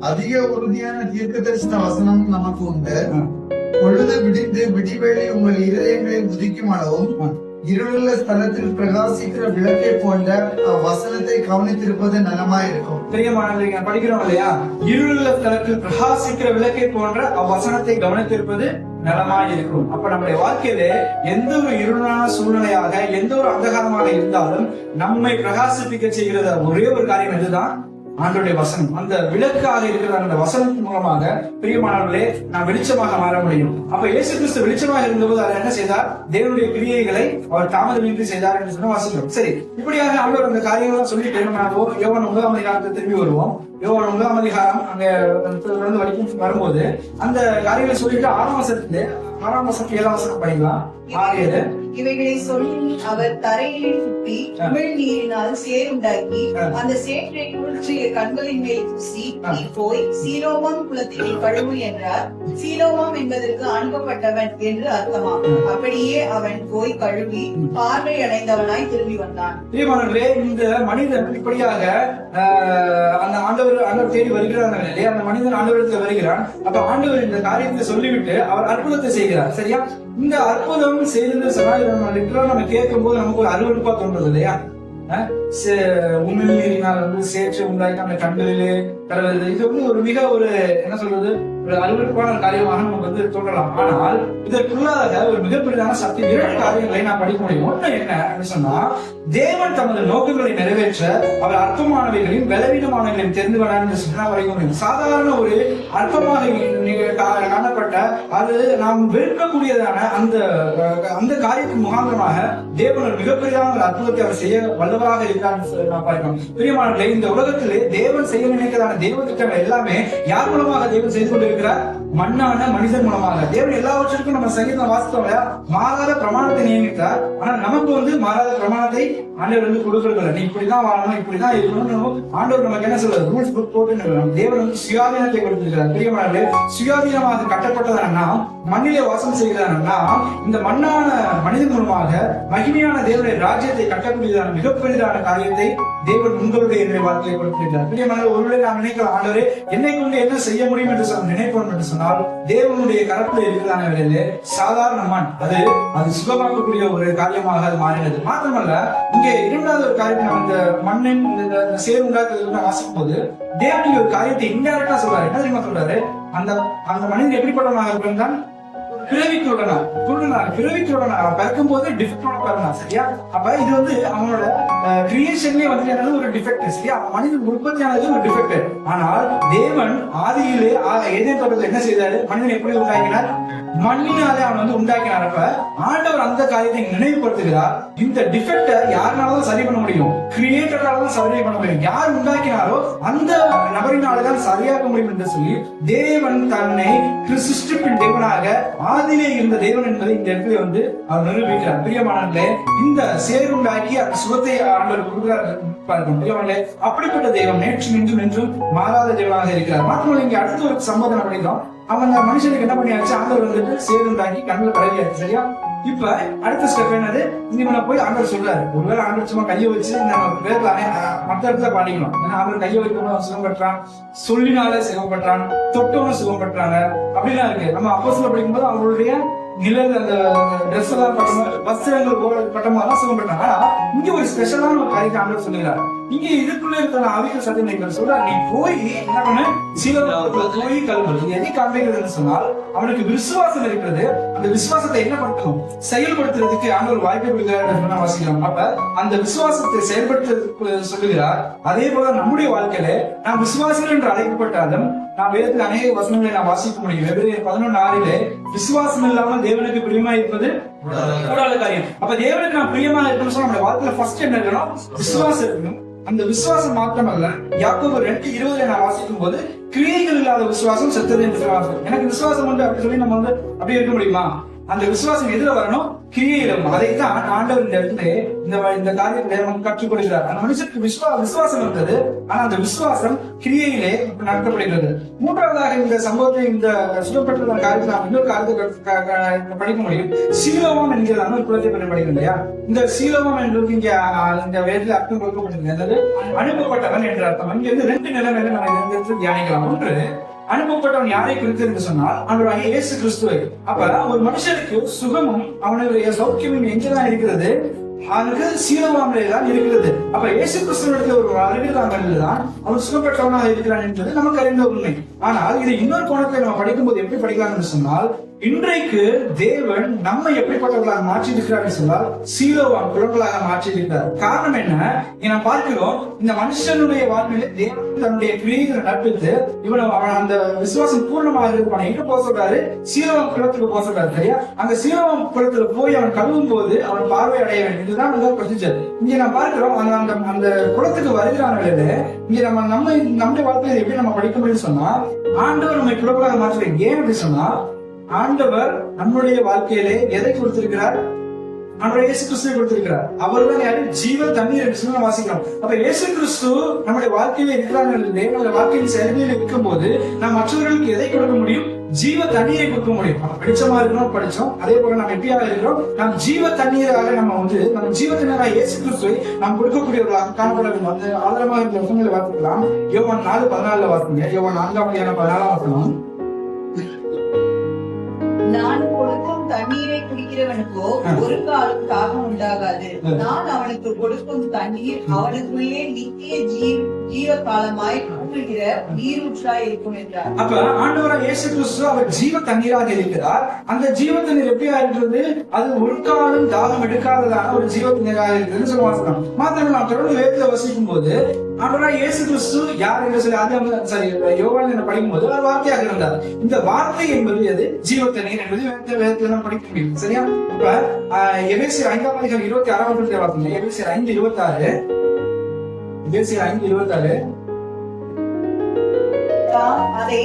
அதிக உறுதியான தீர்க்க தரிசன வசனம் நமக்கு உண்டு. பொழுது விடிந்து விடிவேளை உங்கள் இருதயங்களில் உதிக்கும் அளவும் இருளுள்ள ஸ்தலத்தில் பிரகாசிக்கிற விளக்கை போன்ற வசனத்தை கவனித்திருப்பது நலமாயிருக்கும். பிரியமானவர்களே, படிக்கிறோம் இல்லையா? இருளுள்ள ஸ்தலத்தில் பிரகாசிக்கிற விளக்கை போன்ற அவ்வசனத்தை கவனித்திருப்பது நலமாயிருக்கும். அப்ப நம்முடைய வாழ்க்கையில எந்த ஒரு இருளான சூழ்நிலையாக, எந்த ஒரு அந்தகாரமாக இருந்தாலும் நம்மை பிரகாசிப்பிக்க செய்கிற ஒரே ஒரு காரியம் இதுதான், ஆண்டவருடைய வசனம். அந்த விளக்காக இருக்கிற அந்த வசனத்தின் மூலமாக பிரியமானவர்களே நாம் வெளிச்சமாக மாற முடியும். அப்ப இயேசு கிறிஸ்து வெளிச்சமாக இருந்தபோது அவர் என்ன செய்தார்? தேவனுடைய கிரியைகளை அவர் தாமதமின்றி செய்தார் என்று சொன்ன வாசிக்கிறோம். சரி, இப்படியாக ஆண்டவர் அந்த காரியங்களை சொல்லிட்டு யோவான் 9:அதிகாரத்தை திரும்பி வருவோம். யோவான் 9:அதிகாரம் அங்க வரைக்கும் வரும்போது அந்த காரியங்களை சொல்லிட்டு 6ஆம் வசனத்திலே 7ஆம் வசனம் படிக்கலாம். இவைகளை சொல்லி அவர் தரையிலே துப்பி உமிழ் நீரினால் சேருண்டாக்கி அந்த சேற்றை குளிர்ச்சிய கண்களின் மேல் பூசி, நீ போய் சீலோவாம் குளத்திலே கழுவு என்றார். சீலோவாம் என்பதற்கு அனுப்பப்பட்டவன் என்று அர்த்தமாம். அப்படியே அவன் போய் கழுவி பார்வை அடைந்தவனாய் திரும்பி வந்தான். இந்த மனிதன் இப்படியாக அந்த ஆண்டவர் தேடி வருகிறார்கள் இல்லையா? அந்த மனிதன் ஆண்டவரத்தில் வருகிறான். அப்ப ஆண்டவர் இந்த காரியத்தை சொல்லிவிட்டு அவர் அற்புதத்தை செய்கிறார். சரியா? இந்த அற்புதம் செய்தது நம்ம கேட்கும் போது நமக்கு ஒரு அருவருப்பா தோன்றது இல்லையா? உமிழ் நீரினால் சேற்று உண்டாக்கி அந்த கண்களிலே கடவுள், இது ஒரு மிக ஒரு என்ன சொல்றது, ஒரு அருவருப்பான காரியமாக நமக்கு தோன்றலாம். ஆனால் இதற்குள்ளாக ஒரு மிகப்பெரியான சக்தி 2 காரியங்களை நான் படிக்க முடியும். ஒண்ணு என்ன அப்படின்னு சொன்னா, தேவன் தமது நோக்கங்களை நிறைவேற்ற அவர் அற்பமானவைகளையும் பலவீனமானவைகளையும் தெரிந்து கொண்டார் என்று சொன்னா வரைக்கும் முடியும். சாதாரண ஒரு அற்பமாக காணப்பட்ட, அது நாம் வெறுக்கக்கூடியதான அந்த காரியத்தின் முகாந்திரமாக தேவன் ஒரு மிகப்பெரியான ஒரு அற்புதத்தை அவர் செய்ய வல்லவராக இருக்கிறார் நான் பார்க்கிறோம். பிரியமானவர்களே, இந்த உலகத்திலே தேவன் செய்ய நினைக்கிறதான தெய்வ திட்டங்கள் எல்லாமே யார் மூலமாக தேவன் செய்து கொண்டிருக்கிறார்? மண்ணான மனிதன் மூலமாக. தேவன் எல்லாவற்றிற்கும் நம்ம சங்கீதம் வாசித்தோம், மாறாத பிரமாணத்தை நியமித்தார். ஆனா நமக்கு மாறாத பிரமாணத்தை ஆண்டவர் கொடுக்கறதில்லை. நீ இப்படிதான் வாழணும், இப்படிதான் இருக்கணும். ஆண்டவர் நமக்கு என்ன சொல்றது? ரூல்ஸ் புக் போட்டு தேவன் சுயாதீனத்தை கொடுத்திருக்கிறார். பிரியமானவர்களே, சுயாதீனமாக கட்டப்பட்டதான நாம், மண்ணிலே வாசம் செய்கிறதான நாம், இந்த மண்ணான மனிதன் மூலமாக மகிமையான தேவனுடைய ராஜ்யத்தை கட்டக்கூடியதான மிகப்பெரிதான காரியத்தை தேவன் உங்களுடைய வாழ்க்கையை கொடுத்திருக்கிறார். பிரியமானவர்களே, ஒருவேளை நாம் நினைக்கலாம், ஆண்டவரே என்னை கொண்டு என்ன செய்ய முடியும் என்று நினைப்போம் என்று சொன்னால், தேவனுடைய கரத்தில் இருக்கிறதான வேலையிலே சாதாரண மண் அது சுகமாக்கக்கூடிய ஒரு காரியமாக அது மாறினது. மாத்திரமல்ல, இங்கே 2வது ஒரு காரியம், நம்ம இந்த மண்ணின் சேர் உண்டாக்குறது வாசிக்கும் போது தேவனுடைய ஒரு காரியத்தை இன்டைரக்டா சொல்றாரு. என்ன தெரியுமா சொல்றாரு? அந்த மனிதன் எப்படிப்பட்டவனாக இருந்தான்? பிறவிக்குள்ளனா பிறக்கும் போது டிஃபெக்டோட பிறந்தான். சரியா? அப்ப இது அவனோட கிரியேஷன்லயே என்னது ஒரு டிஃபெக்ட். சரியா? மனிதன் உற்பத்தியானது ஒரு டிஃபெக்ட். ஆனால் தேவன் ஆதியிலே ஏதேன் தோட்டத்தில் என்ன செய்தாரு? மனிதன் எப்படி உண்டாக்கினார்? மண்ணினாலே அவன் உண்டாக்கினார். அப்ப ஆண்டவர் அந்த காரியத்தை நினைவுபடுத்துகிறார். இந்த டிஃபெக்ட யாருனாலதான் சரி பண்ண முடியும்? கிரியேட்டரால்தான் சரி பண்ண முடியும். யார் உண்டாக்கினாரோ அந்த நபரினால்தான் சரியாக்க முடியும் என்று சொல்லி தேவன் தன்னை சிருஷ்டிப்பின் தேவனாக ஆதியிலே இருந்த தேவன் என்பதை இந்த இடத்துல அவர் நிரூபிக்கிறார். பிரியமானவர்களே, இந்த சேருண்டாக்கி அந்த சுகத்தை ஆண்டவர் கொடுக்கிறார். அப்படிப்பட்ட தெய்வம் நேற்று இன்றும் என்றும் மாறாத தெய்வமாக இருக்கிறார். மாத்திரம் இங்க அடுத்த ஒரு சம்பவம் படிக்கிறோம். அவங்க மனுஷனுக்கு என்ன பண்ணியாச்சு? ஆண்டவர் சேருண்டாக்கி கண்ணில் பரவியாச்சு. சரியா? இப்ப அடுத்த ஸ்டெப் என்னது? இவனை போய் ஆண்டவர் சொல்றாரு. ஒருவேளை ஆண்டவர் சும்மா கையை வச்சு நம்ம பேர்ல மற்ற இடத்துல பாடிக்கலாம். ஏன்னா ஆண்டவர் கையை வைக்கணும் அவன் சுகம் பெற்றான், சொல்லினால சுகம் பெற்றான், தொட்டவனும் சுகம் பெற்றாங்க அப்படிலாம் இருக்கு. நம்ம அப்போஸ்தலர் படிக்கும்போது அவங்களுடைய நிழல் அந்த ட்ரெஸ் எல்லாம் வஸ்திரங்கள் பட்டமாதான் சுகம் பெற்றாங்க. ஆனா இங்க ஒரு ஸ்பெஷலான ஒரு காரியத்தை ஆண்டவர் சொல்லுகிறார். இங்க இதுக்குள்ள இருக்கிற ஆவிகள் சத்தியங்கள் சொல்ற, நீ போய் என்ன பண்ண, போய் கல்வி எதை காண்பிக்கிறதுன்னு சொன்னால் அவனுக்கு விசுவாசம் இருக்கிறது. அந்த விசுவாசத்தை என்ன பண்ணணும், செயல்படுத்துறதுக்கு ஆண்டவர் வாய்ப்பு கொடுக்கிறார் வாசிக்கிறோம். அப்ப அந்த விசுவாசத்தை செயல்படுத்த சொல்லுகிறார். அதே போல நம்முடைய வாழ்க்கையில நாம் விசுவாசிகள் என்று அழைக்கப்பட்டாலும் நாம் வேதத்தில் அநேக வசனங்களை நாம் வாசிக்க முடியும். எபிரேயர் 11:6 விசுவாசம் இல்லாமல் தேவனுக்கு பிரியமா இருப்பது கூடாத காரியம். அப்ப தேவனுக்கு நாம் பிரியமா இருக்கணும் சொன்னா நம்முடைய வாழ்க்கையில ஃபர்ஸ்ட் என்ன இருக்கணும், விசுவாசம் இருக்கணும். அந்த விசுவாசம் மாத்திரமல்ல, யாக்கோபு 2:20 நான் வாசிக்கும் போது கிரியைகள் இல்லாத விசுவாசம் செத்தது என்று விசுவாசம். எனக்கு விசுவாசம் உண்டு அப்படி சொல்லி நம்ம அப்படியே இருக்க முடியுமா? அந்த விசுவாசம் எதுல வரணும், கிரியையிலும். அதைத்தான் ஆண்டவர் இந்த இடத்துல இந்த காரியத்தை நமக்கு கற்றுக் கொடுக்கிறார். அந்த மனுஷனுக்கு விசுவாசம் இருந்தது, ஆனா அந்த விசுவாசம் கிரியையிலே நடத்தப்படுகிறது. மூன்றாவதாக இந்த சம்பவத்தை, இந்த சுடப்பட்ட காரியத்தை நாம் இன்னொரு காரியத்தை படிக்க முடியும். சீலோவம் என்கிறதான ஒரு குலத்தை பற்றி படிக்கிறோம் இல்லையா? இந்த சீலோவம் என்பது இங்க இந்த வேதத்தில் அர்த்தம் கொடுக்கப்பட்டிருக்கிறது. அனுப்பப்பட்டவன் என்ற அர்த்தம். இங்க இருந்து 2 நிலைமையில நம்ம இந்த தியானிக்கலாம். ஒன்று, அனுப்பப்பட்டவன் யாரை குறித்து என்று சொன்னால் ஆண்டவராகிய இயேசு கிறிஸ்துவை. அப்ப ஒரு மனுஷனுக்கு சுகமும் அவனுடைய சௌக்கியமும் எங்கதான் இருக்கிறது, அங்கு சீலோவாமிலே தான் இருக்கிறது. அப்ப இயேசு கிறிஸ்துவிடத்தில் ஒரு அறிவியலாமல் தான் அவன் சுகப்பட்டவனாக இருக்கிறான் என்பது நமக்கு அறிந்த உண்மை. ஆனால் இது இன்னொரு கோணத்தை நம்ம படிக்கும் போது எப்படி படிக்கலாம் என்று சொன்னால், இன்றைக்கு தேவன் நம்மை எப்படிப்பட்டவர்களாக மாற்றி இருக்கிறார் சொன்னால் சீலோவாம் குழந்தைகளாக மாற்றி இருக்கிறார். காரணம் என்ன? நாம் பார்க்கிறோம், இந்த மனுஷனுடைய வாழ்க்கையில தேவன் தன்னுடைய கிரியைகளை நடப்பித்து அவன் அந்த விசுவாசம் பூர்ணமாக இருப்பான் எங்க போக சொல்றாரு, சீலோவாம் குளத்துக்கு போக சொல்றாரு. சரியா? அங்க சீலோவாம் குளத்துல போய் அவன் கழுவும் போது அவன் பார்வை அடைய வேண்டும். இதுதான் ப்ரொசீஜர். இங்க நம்ம பார்க்கிறோம், அந்த குளத்துக்கு வருகிறான இங்க நம்முடைய வாழ்க்கையில எப்படி நம்ம படிக்க முடியும் சொன்னா, ஆண்டவர் நம்மை குழந்தைகளாக மாற்றுவேன். ஏன் அப்படி சொன்னா, ஆண்டவர் நம்முடைய வாழ்க்கையிலே எதை கொடுத்திருக்கிறார், ஆண்டவர் இயேசு கிறிஸ்துவை கொடுத்திருக்கிறார். அவர் தான் யாரு, ஜீவ தண்ணீர் என்று சொல்லி வாசிக்கிறோம். அப்ப இயேசு கிறிஸ்து நம்முடைய வாழ்க்கையில இருக்கிறாங்க, நம்முடைய வாழ்க்கையின் செயல்களில் இருக்கும் போது நாம் மற்றவர்களுக்கு எதை கொடுக்க முடியும், ஜீவ தண்ணீரை கொடுக்க முடியும். நம்ம படிச்சமா இருக்கிறோம், படிச்சோம். அதே போல நம்ம எப்படியாக இருக்கிறோம், நாம் ஜீவ தண்ணீராக நம்ம ஜீவ தண்ணீராக இயேசு கிறிஸ்துவை நாம் கொடுக்கக்கூடியவர்களாக காணப்பட வேண்டும். அந்த ஆதாரமாக இருக்கிற வசனங்களை வாசிக்கலாம். யோவான் 4:14 வாசிங்க. யோவான் 4:14 வசனம். நான் கொடுக்கும் தண்ணீரை குடிக்கிறவனுக்கோ ஒரு காலம் தாகம் உண்டாகாது. நான் அவனுக்கு கொடுக்கும் தண்ணீர் அவனுக்குள்ளே நித்திய ஜீவ காலமாய் ஊற்றுகிற நீரூற்றாய் இருக்கும் என்றார். அப்ப ஆண்டவராக இயேசு கிறிஸ்து அவர் ஜீவ தண்ணீராக இருக்கிறார். அந்த ஜீவ தண்ணீர் எப்படியா இருக்கிறது, அது ஒரு காலம் தாகம் எடுக்காததான ஒரு ஜீவ தண்ணீராக இருக்கிறது சொல்லுவாங்க. மாத்திரம் நாம் தொடர்ந்து வேதத்தை வசிக்கும் போது ஆண்டவராக இயேசு கிறிஸ்து யார் என்று சொல்லி யோவான் படிக்கும் போது ஒரு வார்த்தையாக இருந்தார். இந்த வார்த்தை என்பது எது, ஜீவ தண்ணீர் என்பது வேதத்துல நம்ம படிக்க முடியும். சரியா? இப்ப எபேசியர் 5:26 வார்த்தை. எபேசியர் 5:26 எபேசியர் 5:26 அதை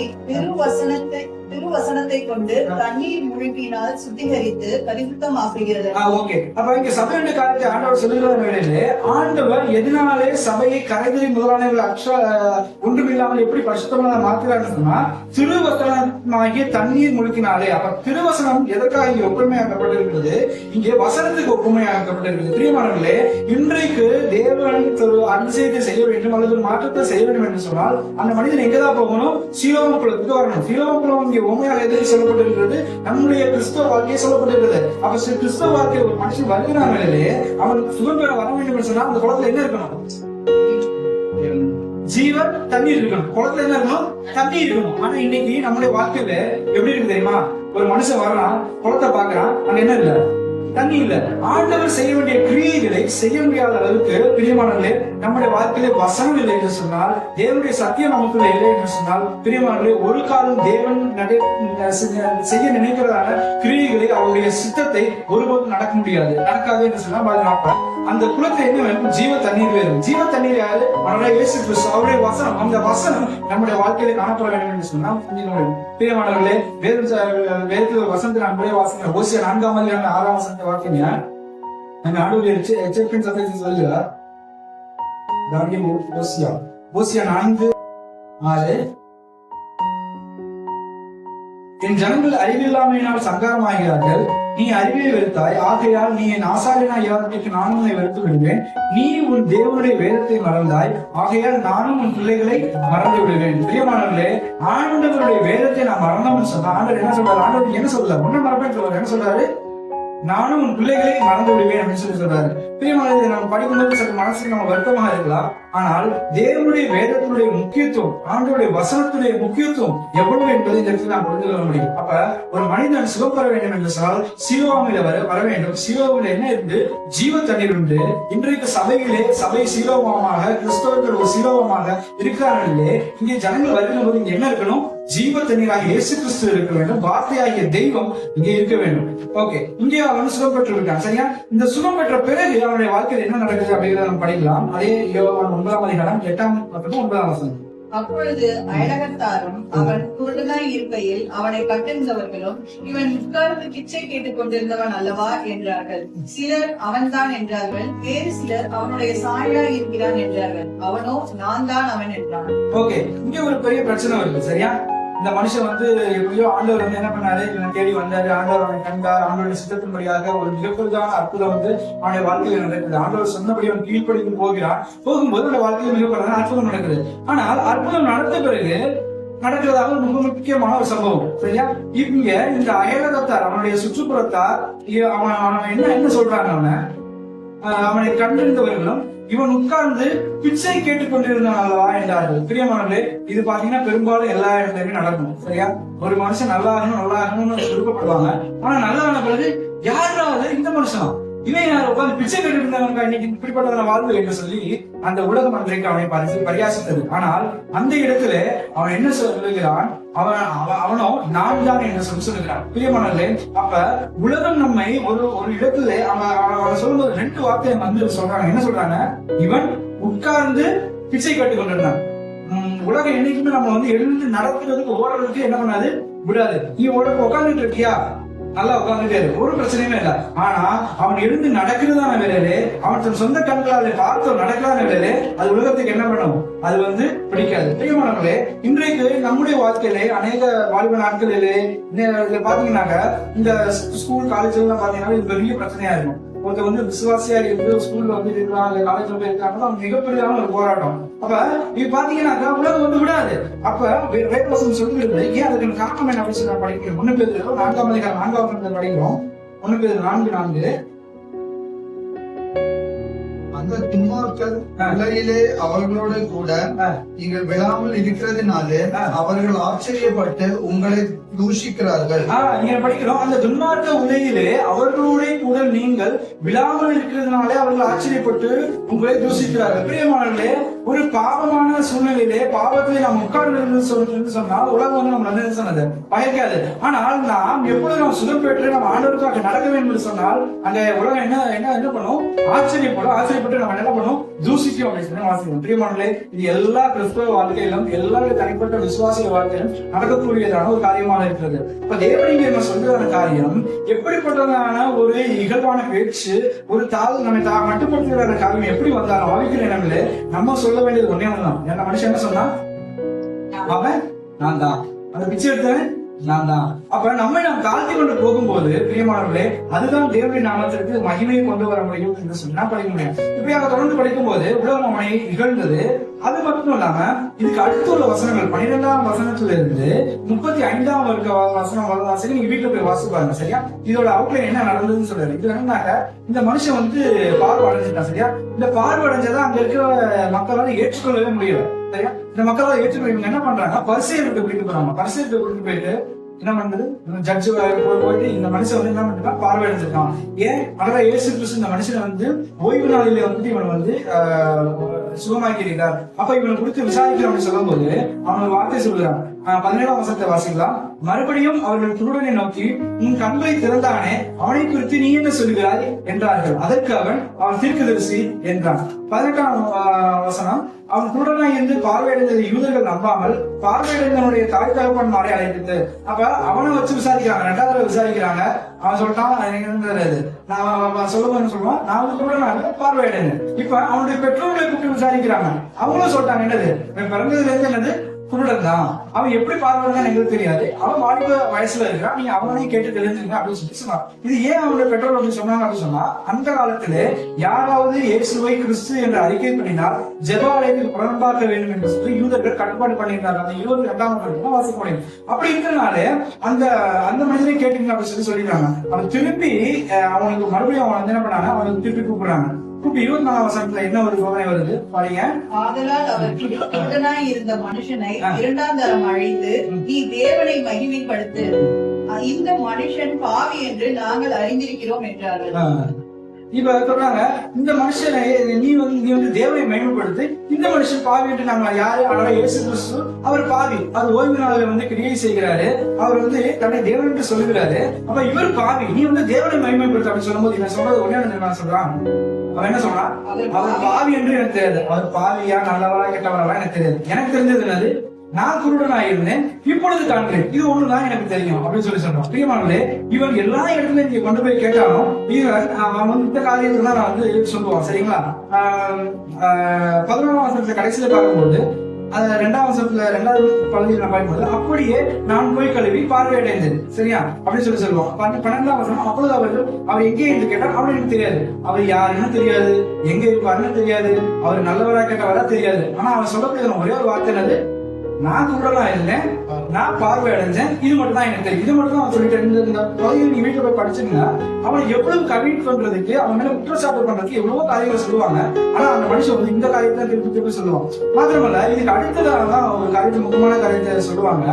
திருவசனத்தை கொண்டு தண்ணீர் முழுக்கினால் சுத்திகரித்து பரிசுத்தமாக்குகிறது. ஓகே. அப்ப இங்க சபையுடைய காரியத்தை ஆண்டவர் சொல்லுகிற வேளையிலே ஆண்டவர் எதனாலே சபையை கரைதறி முதலானவர்கள் ஒன்றுமில்லாமல் எப்படி பரிசுத்தமாக மாற்றுகிறார்னு சொன்னா திருவசனமாகிய தண்ணீர் முழுக்கினாலே. அப்ப திருவசனம் எதற்காக இங்க ஒப்புமையாக்கப்பட்டிருக்கிறது, இங்கே வசனத்துக்கு ஒப்புமையாக்கப்பட்டிருக்கிறது. பிரியமானவர்களே, இன்றைக்கு தேவன் ஒரு அதிசயத்தை செய்ய வேண்டும் அல்லது ஒரு மாற்றத்தை செய்ய வேண்டும் என்று சொன்னால் அந்த மனிதன் எங்கதான் போகணும், சீலோவாம் குளத்துக்கு வரணும். சீலோவாம் குளம் இங்கே உண்மையாக எதிர்த்து சொல்லப்பட்டிருக்கிறது, நம்முடைய கிறிஸ்தவ வாழ்க்கையை சொல்லப்பட்டிருக்கிறது. அப்ப கிறிஸ்தவ வாழ்க்கை ஒரு மனுஷன் வருகிறாங்களே அவனுக்கு சுகம் பெற வர வேண்டும் என்று சொன்னா அந்த குளத்துல என்ன இருக்கணும், ஜீவன் தண்ணீர் இருக்கணும். குளத்துல என்ன இருக்கணும், தண்ணீர் இருக்கணும். ஆனா இன்னைக்கு நம்முடைய வாழ்க்கையில எப்படி இருக்கு தெரியுமா, ஒரு மனுஷன் வரலாம், குளத்தை பாக்குறான், அங்க என்ன இல்ல, தண்ணி இல்ல. ஆண்டவர் செய்ய வேண்டிய கிரியைகளை செய்ய முடியாத அளவுக்கு பிரியமானவர்களே நம்முடைய வாழ்க்கையில வசனம் இல்லை என்று சொன்னால், தேவனுடைய சத்தியம் நமக்குள்ள இல்லை என்று சொன்னால், பிரியமானவர்களே ஒரு காலம் தேவன் செய்ய நினைக்கிறதான கிரியைகளை அவருடைய சித்தத்தை ஒருபோதும் நடக்க முடியாது, நடக்காது என்று சொன்னா அந்த குளத்தை என்ன வேணும், ஜீவ தண்ணீர் வேணும். ஜீவ தண்ணீர் யாரு, அவருடைய இயேசு கிறிஸ்து, அவருடைய வசனம். அந்த வசனம் நம்முடைய வாழ்க்கையில காணப்பட வேண்டும் என்று சொன்னா பிரியமானவர்களே வேதத்துல வசனத்தை நம்முடைய வாசனை ஓசியா 4:6 வசனத்தை வாக்கிங்க. நாங்க ஆண்டவருடைய எச்சரிப்பின் சத்தத்தை சொல்லுகிறார். ஓசியா 4:6 என் ஜனங்கள் அறிவில்லாமையினால் சங்காரமாகிறார்கள், நீ அறிவை வெறுத்தாய், ஆகையால் நீ என் ஆசாரியனாய் இராதபடிக்கு நான் உன்னை வெறுத்து விடுவேன். நீ உன் தேவனுடைய வேதத்தை மறந்தாய், ஆகையால் நானும் உன் பிள்ளைகளை மறந்து விடுவேன். பிரியமானவர்களே, ஆண்டவருடைய வேதத்தை நான் மறந்தோம்னு சொன்னா ஆண்டவர் என்ன சொல்றாரு? ஆண்டவர் என்ன சொல்றாரு? ஒன்னும் மறப்பேன் சொல்றாரு. என்ன சொல்றாரு? நானும் உன் பிள்ளைகளை மறந்து விடுவேன் அப்படின்னு சொல்றாரு. பிரியமானவர்களே, நம்ம படிக்கும்போது சற்று மனசுக்கு நம்ம வருத்தமாக இருக்கலாம். ஆனால் தேவனுடைய வேதத்தினுடைய முக்கியத்துவம், ஆண்டவருடைய வசனத்துடைய முக்கியத்துவம் எவ்வளவு என்பதை இந்த இடத்துல நாம் புரிந்து கொள்ள முடியும். அப்ப ஒரு மனிதன் சுகம் பெற வேண்டும் என்று சொன்னால் சீலோவாமில வர வேண்டும். சீலோவாமில என்ன இருந்து? ஜீவ தண்ணீர் உண்டு. இன்றைக்கு சபை சீலோவமாக, கிறிஸ்தவர்கள் ஒரு சீலோவமாக இருக்கிறார்களே, இங்கே ஜனங்கள் வருகிற போது இங்க என்ன இருக்கணும்? ஜீவ தண்ணீராக இயேசு கிறிஸ்து இருக்க வேண்டும். வார்த்தையாகிய தெய்வம் இங்கே இருக்க வேண்டும். ஓகே, இங்கே அவன் சுகம் பெற்று இருக்கான். சரியா? இந்த சுகம் பெற்ற பிறகு அவனுடைய வாழ்க்கையில் என்ன நடக்குது அப்படிங்கிறத நம்ம படிக்கலாம். அதே யோவான் 9:8-9. அப்பொழுது அயலகத்தாரும் அவன் குருடனாய் இருக்கையில் அவனை கட்டிருந்தவர்களும், இவன் உட்கார்ந்து பிச்சை கேட்டுக் கொண்டிருந்தவன் அல்லவா என்றார்கள். சிலர் அவன்தான் என்றார்கள். வேறு சிலர் அவனுடைய சாயலாய் இருக்கிறான் என்றார்கள். அவனோ நான் தான் அவன் என்றான். ஓகே, இங்க ஒரு பெரிய பிரச்சனை வருது. சரியா? இந்த மனுஷன் எப்படியோ ஆண்டவர் என்ன பண்ணாரு? இவனை தேடி வந்தாரு. ஆண்டவர் அவனை கண்டார். ஆண்டவருடைய சித்தத்தின்படியாக ஒரு மிகப்பெரிதான அற்புதம் அவனுடைய வாழ்க்கையில் நடக்குது. ஆண்டவர் சொன்னபடி அவன் கீழ்ப்படிந்து போகும்போது அவனுடைய வாழ்க்கையில் மிகப்பெரிய அற்புதம் நடக்குது. ஆனால் அற்புதம் நடந்த பிறகு நடக்கிறதாக ரொம்ப முக்கியமான ஒரு சம்பவம். சரியா? இங்க இந்த அயலகத்தார், அவனுடைய சுற்றுப்புறத்தார் அவன் என்ன சொல்றாங்க? அவனை கண்டிருந்தவர்களும் இவன் உட்கார்ந்து பிச்சை கேட்டுக் கொண்டிருந்தான் அல்லவா என்றார்கள். பிரியமானவர்களே, இது பாத்தீங்கன்னா பெரும்பாலும் எல்லா இடத்துலயுமே நடக்கும். சரியா? ஒரு மனுஷன் நல்லா ஆகணும்னு விருப்பப்படுவாங்க. ஆனா நல்லா ஆன பிறகு யாராவது இந்த மனுஷனா, இவன் யார் உட்கார்ந்து பிச்சை கேட்டு இருந்தவங்க இன்னைக்கு இப்படிப்பட்டதான வாழ்வு என்று சொல்லி அந்த உலகம் அன்றைக்கு அவனை பரியாசித்தது. ஆனால் அந்த இடத்துல அவன் என்ன சொல்லுகிறான்? அவனோ நான் தான் என்று சொல்லுகிறான். பிரியமானவர்களே, அப்ப உலகம் நம்மை ஒரு இடத்துல அவன் சொல்லும்போது 2 வார்த்தையை சொல்றாங்க. என்ன சொல்றாங்க? இவன் உட்கார்ந்து பிச்சை கேட்டுக் கொண்டிருந்தான். உலகம் என்னைக்குமே நம்ம எழுந்து நடக்கிறதுக்கு ஓடுறதுக்கு என்ன பண்ணாது? விடாது. நீ உட்கார்ந்துட்டு இருக்கியா? நல்லா உட்கார்ந்துட்டே ஒரு பிரச்சனையுமே இல்ல. ஆனா அவன் எழுந்து நடக்கிறதான வேலையிலே, அவன் தன் சொந்த கண்களால் பார்த்து நடக்கிறதான வேலையிலே அது உலகத்துக்கு என்ன பண்ணும்? அது பிடிக்காது. பிரியமானவர்களே, இன்றைக்கு நம்முடைய வாழ்க்கையிலே அநேக வாழ்வு நாட்களிலே பாத்தீங்கன்னாக்க இந்த ஸ்கூல் காலேஜ் எல்லாம் பாத்தீங்கன்னா இது பெரிய பிரச்சனையா இருக்கும். ஒருத்தர் விசுவாசியா இருந்து ஸ்கூல்ல இருக்காங்க, காலேஜ்ல போய் இருக்காங்கன்னா மிகப்பெரியான ஒரு போராட்டம். அப்ப இது பாத்தீங்கன்னாக்கா உலகம் விடாது. அப்ப வேதவசனம் சொல்லுகிறது. ஏன் அதுக்கு காரணம் என்ன அப்படின்னு சொல்லி படிக்கிறோம். 1 பேதுரு 4:4 படிக்கிறோம். 1 பேதுரு 4:4. அந்த துன்மார்க்கர் உலகிலே அவர்களோடு கூட நீங்கள் விழாமல் இருக்கிறதுனாலே அவர்கள் ஆச்சரியப்பட்டு உங்களை தூஷிக்கிறார்கள். நீங்க படிக்கிறோம். அந்த துன்மார்க்க உலகிலே அவர்களோட கூட நீங்கள் விழாமல் இருக்கிறதுனாலே அவர்கள் ஆச்சரியப்பட்டு உங்களை தூஷிக்கிறார்கள். பிரியமானவர்களே, ஒரு பாவமான சூழ்நிலையிலே பாவத்திலே நாம் உட்கார்ந்து சொன்னால் உலகம் நம்ம சொன்னது பயக்காது. ஆனால் நாம் எப்பொழுது நாம் சுகம் பெற்று நம்ம ஆண்டவருக்காக நடக்க வேண்டும் என்று சொன்னால் அங்க உலகம் என்ன பண்ணும்? ஆச்சரியப்பட்டு நம்ம என்ன பண்ணும்? தூசிக்கும் அப்படின்னு சொல்லி வாசிக்கிறோம். பிரியமானவர்களே, இது எல்லா கிறிஸ்தவ வாழ்க்கையிலும் எல்லாருடைய தனிப்பட்ட விசுவாசிய வாழ்க்கையிலும் நடக்கக்கூடியதான ஒரு காரியமாக இருக்கிறது. இப்ப தேவனிங்க சொல்றதான காரியம் எப்படிப்பட்டதான ஒரு இகழ்வான பேச்சு, ஒரு நம்மை மட்டுப்படுத்துகிற காரியம் எப்படி வந்தாலும் ஆவிக்கிற இடமில்ல நம்ம சொல்ல வேண்டியது ஒன்னே ஒண்ணுதான். என்ன மனுஷன் என்ன சொன்னா? அவன் நான் தான், அந்த பிச்சை எடுத்தவன் நான் தான். அப்ப நம்மை நாம் தாழ்த்தி கொண்டு போகும்போது பிரியமானவர்களே, அதுதான் தேவனுடைய நாமத்திற்கு மகிமையை கொண்டு வர முடியும் என்று சொன்னா படிக்க முடியும். இப்படியாக தொடர்ந்து படிக்கும் போது உலகம் அவனை இகழ்ந்தது. அது மட்டும் இல்லாம இதுக்கு அடுத்த உள்ள வசனங்கள் 12ஆம் வசனத்துல இருந்து 35ஆம் வசனம் நீங்க வீட்டுல போய் வாசிப்பாங்க. சரியா? இதோட அவுட்லைன் என்ன நடந்ததுன்னு சொல்றாரு. இது என்னன்னாக்க இந்த மனுஷன் பார்வை அடைஞ்சிட்டான். சரியா? இந்த பார்வை அடைஞ்சதை அங்க இருக்கிற மக்களால ஏற்றுக்கொள்ளவே முடியல. சரியா? இந்த மக்களால் ஏற்றுக்கொள்ள என்ன பண்றாங்க? பரிசேயர்கிட்ட கூட்டிட்டு போறாங்க. பரிசேயர்கிட்ட கூட்டிட்டு போயிட்டு என்ன பண்றது? ஜட்ஜு போயிட்டு இந்த மனுஷன் என்ன பண்றான்? பார்வை அடைஞ்சிருக்கான். ஏன்? அதான் இயேசு கிறிஸ்து இந்த மனுஷனை ஓய்வு நாளில இவன் சுகமாக்கிறார். அப்ப இவனை குறித்து விசாரிக்கிறோம் அப்படின்னு சொல்லும் போது அவன் வார்த்தை சொல்லுறான். 17ஆம் வசனத்தை வாசிக்கலாம். மறுபடியும் அவர்கள் குருடனை நோக்கி, உன் கண்களை திறந்தானே, அவனை குறித்து நீ என்ன சொல்லுகிறாய் என்றார்கள். அதற்கு அவன் தீர்க்கதரிசி என்றான். 18ஆம் வசனம், அவன் குருடனாய் இருந்து பார்வையடைந்ததை யூதர்கள் நம்பாமல் பார்வையடைந்தவனுடைய தாய் தகப்பன்மாரை அழைத்து, அப்ப அவனை வச்சு விசாரிக்கிறாங்க. 2வது விசாரிக்கிறாங்க. அவன் சொல்லிட்டான், நான் சொல்லுவான், நான் குருடனாக பார்வையடைந்தேன். இப்ப அவனுடைய பெற்றோர்களை கூப்பிட்டு விசாரிக்கிறாங்க. அவங்களும் சொல்லிட்டாங்க, என்னது பிறந்ததுல இருந்து என்னது குருடன் தான். அவன் எப்படி பார்வைதான் எங்களுக்கு தெரியாது, அவன் வாலிப வயசுல இருக்கிறான், நீங்க அவனையும் கேட்டு தெரிஞ்சுங்க அப்படின்னு சொல்லி சொன்னான். இது ஏன் அவனுடைய பெற்றோர் அப்படி சொன்னாங்க அப்படின்னு சொன்னா, அந்த காலத்துல யாராவது இயேசுவை கிறிஸ்து என்று அறிக்கை பண்ணினால் ஜெப ஆலயத்துக்கு புறம்பாக்க வேண்டும் என்று சொல்லி யூதர்கள் கட்டுப்பாடு பண்ணியிருந்தாங்க. அந்த 22ஆம் வாசிக்க முடியும். அப்படி இருக்கிறனால அந்த அந்த மனிதனை கேட்டீங்க அப்படின்னு சொல்லிடுறாங்க. அவன் திருப்பி அவனுக்கு மறுபடியும் அவன் என்ன பண்ணாங்க, அவனுக்கு திருப்பி கூப்பிடுறாங்க. 24ஆம் வசனத்துல என்ன ஒரு சோதனை வருது பாருங்க. ஆதலால் அவர் திருடனாய் இருந்த மனுஷனை 2ஆம் தரம் அழைத்து, நீ தேவனை மகிமைப்படுத்து, இந்த மனுஷன் பாவி என்று நாங்கள் அறிந்திருக்கிறோம் என்றார்கள். இப்ப சொல்றாங்க, இந்த மனுஷனை நீ வந்து தேவனை மகிமைப்படுத்து, இந்த மனுஷன் பாவி என்று நாங்கள் யாரு? ஆனால் இயேசு கிறிஸ்து அவர் பாவி. அவர் ஓய்வு நாளில் வந்து கிரியை செய்கிறாரு, அவர் வந்து தன்னை தேவன் என்று சொல்லுகிறாரு. அப்ப இவர் பாவி, நீ வந்து தேவனை மகிமைப்படுத்து அப்படின்னு சொல்லும்போது இவன் சொல்றது ஒண்ணே நான் சொல்றான். அவன் என்ன சொல்றான்? அவர் பாவி என்று எனக்கு தெரியாது. அவர் பாவியா நல்லவரா கெட்டவரா எனக்கு தெரியாது. எனக்கு தெரிஞ்சது என்னது, நான் குருடனாக இருந்தேன், இப்பொழுது காண்கிறேன், இது ஒண்ணுதான் எனக்கு தெரியும் அப்படின்னு சொல்லி சொல்றான். பிரியமானவர்களே, இவன் எல்லா இடத்துலயும் நீங்க கொண்டு போய் கேட்டாலும் இவன் அவன் இந்த காரியத்துல தான் நான் வந்து சொல்லுவான். சரிங்களா? 11ஆம் வசனத்துல கடைசியில பார்க்கும்போது, அது 2ஆம் வசனத்துல 2வது பகுதியில் நான் பார்க்கும்போது, அப்படியே நான் போய் கழுவி பார்வையடைந்தேன், சரியா அப்படின்னு சொல்லி சொல்லுவான். 12ஆம் வசனம், அப்பொழுது அவர் எங்கே என்று கேட்டால் அவனுக்கு எனக்கு தெரியாது. அவர் யாருன்னு தெரியாது, எங்க இருப்பாருன்னு தெரியாது, அவர் நல்லவரா கேட்டவரா தெரியாது. ஆனா அவன் சொல்லக்கூடிய ஒரே ஒரு வார்த்தை என்னது, நான் குருடனா இருந்தேன், நான் பார்வை அடைஞ்சேன், இது மட்டும் தான் எனக்கு தெரியும். இது மட்டும் தான் அவன் சொல்லிட்டு இந்த பகுதியில் நீங்க வீட்டுல போய் படிச்சீங்கன்னா அவன் எவ்வளவு கமிட் பண்றதுக்கு, அவன் மேல குற்றச்சாட்டு பண்றதுக்கு எவ்வளவோ காரியங்கள் சொல்லுவாங்க. ஆனா அந்த மனுஷன் வந்து இந்த காரியத்தை திருப்பி திருப்பி சொல்லுவான். மாத்திரமல்ல, இதுக்கு அடுத்ததான் ஒரு காரியத்தை, முக்கியமான காரியத்தை சொல்லுவாங்க.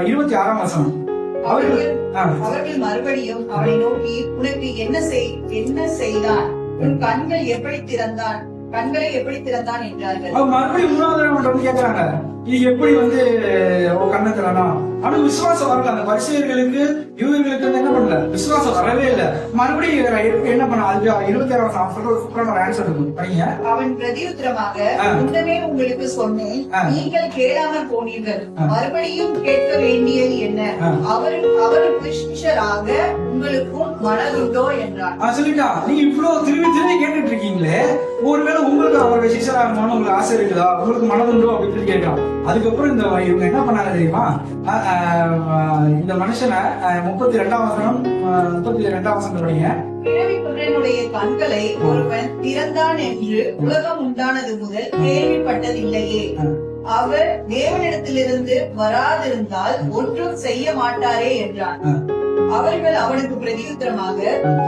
26ஆம் வசனம், அவர்கள் மறுபடியும் அவனை நோக்கி, உனக்கு என்ன செய்தான், உன் கண்களை எப்படி திறந்தான் என்றார்கள். அவன் மறுபடியும் 3வது வந்து கேட்கிறாங்க, இது எப்படி வந்து கண்ணை திறனா? ஆனா விசுவாசம் வரல. அந்த பரிசேயர்களுக்கு யூதர்களுக்கு என்ன பண்ணல, விசுவாசம் வரவே இல்லை. மறுபடியும் என்ன பண்ண, அது 26ஆம் ஆன்சர் இருக்கு. அவன் பிரதியுத்தரமாக, முன்னமே உங்களுக்கு சொன்னேன், நீங்கள் கேளாமல் போனீர்கள், மறுபடியும் கேட்க வேண்டியது என்ன? அவருக்கு சிஷ்யராக உங்களுக்கும் மனதுண்டோ என்றார். சொல்லிட்டான், நீங்க இவ்வளவு திரும்பி கேட்டுட்டு இருக்கீங்களே, ஒருவேளை உங்களுக்கு அவருடைய சிஷ்யராகணும்னு உங்களுக்கு ஆசை இருக்குதா, உங்களுக்கு மனதுண்டோ அப்படின்னு கேட்கலாம். அதுக்கப்புறம் இவங்க என்ன பண்ணாங்க தெரியுமா? இந்த மனுஷனை 32ஆம் வசனம் 32ஆம் வசனம் படிங்க. பிறவி குருடனுடைய கண்களை ஒருவன் திறந்தான் என்று உலகம் உண்டானது முதல் கேள்விப்பட்டதில்லையே. அவர் தேவனிடத்திலிருந்து வராதிருந்தால் ஒன்றும் செய்ய மாட்டாரே என்றான். அவர்கள் அவனுக்கு பிரதியுத்தரமாக,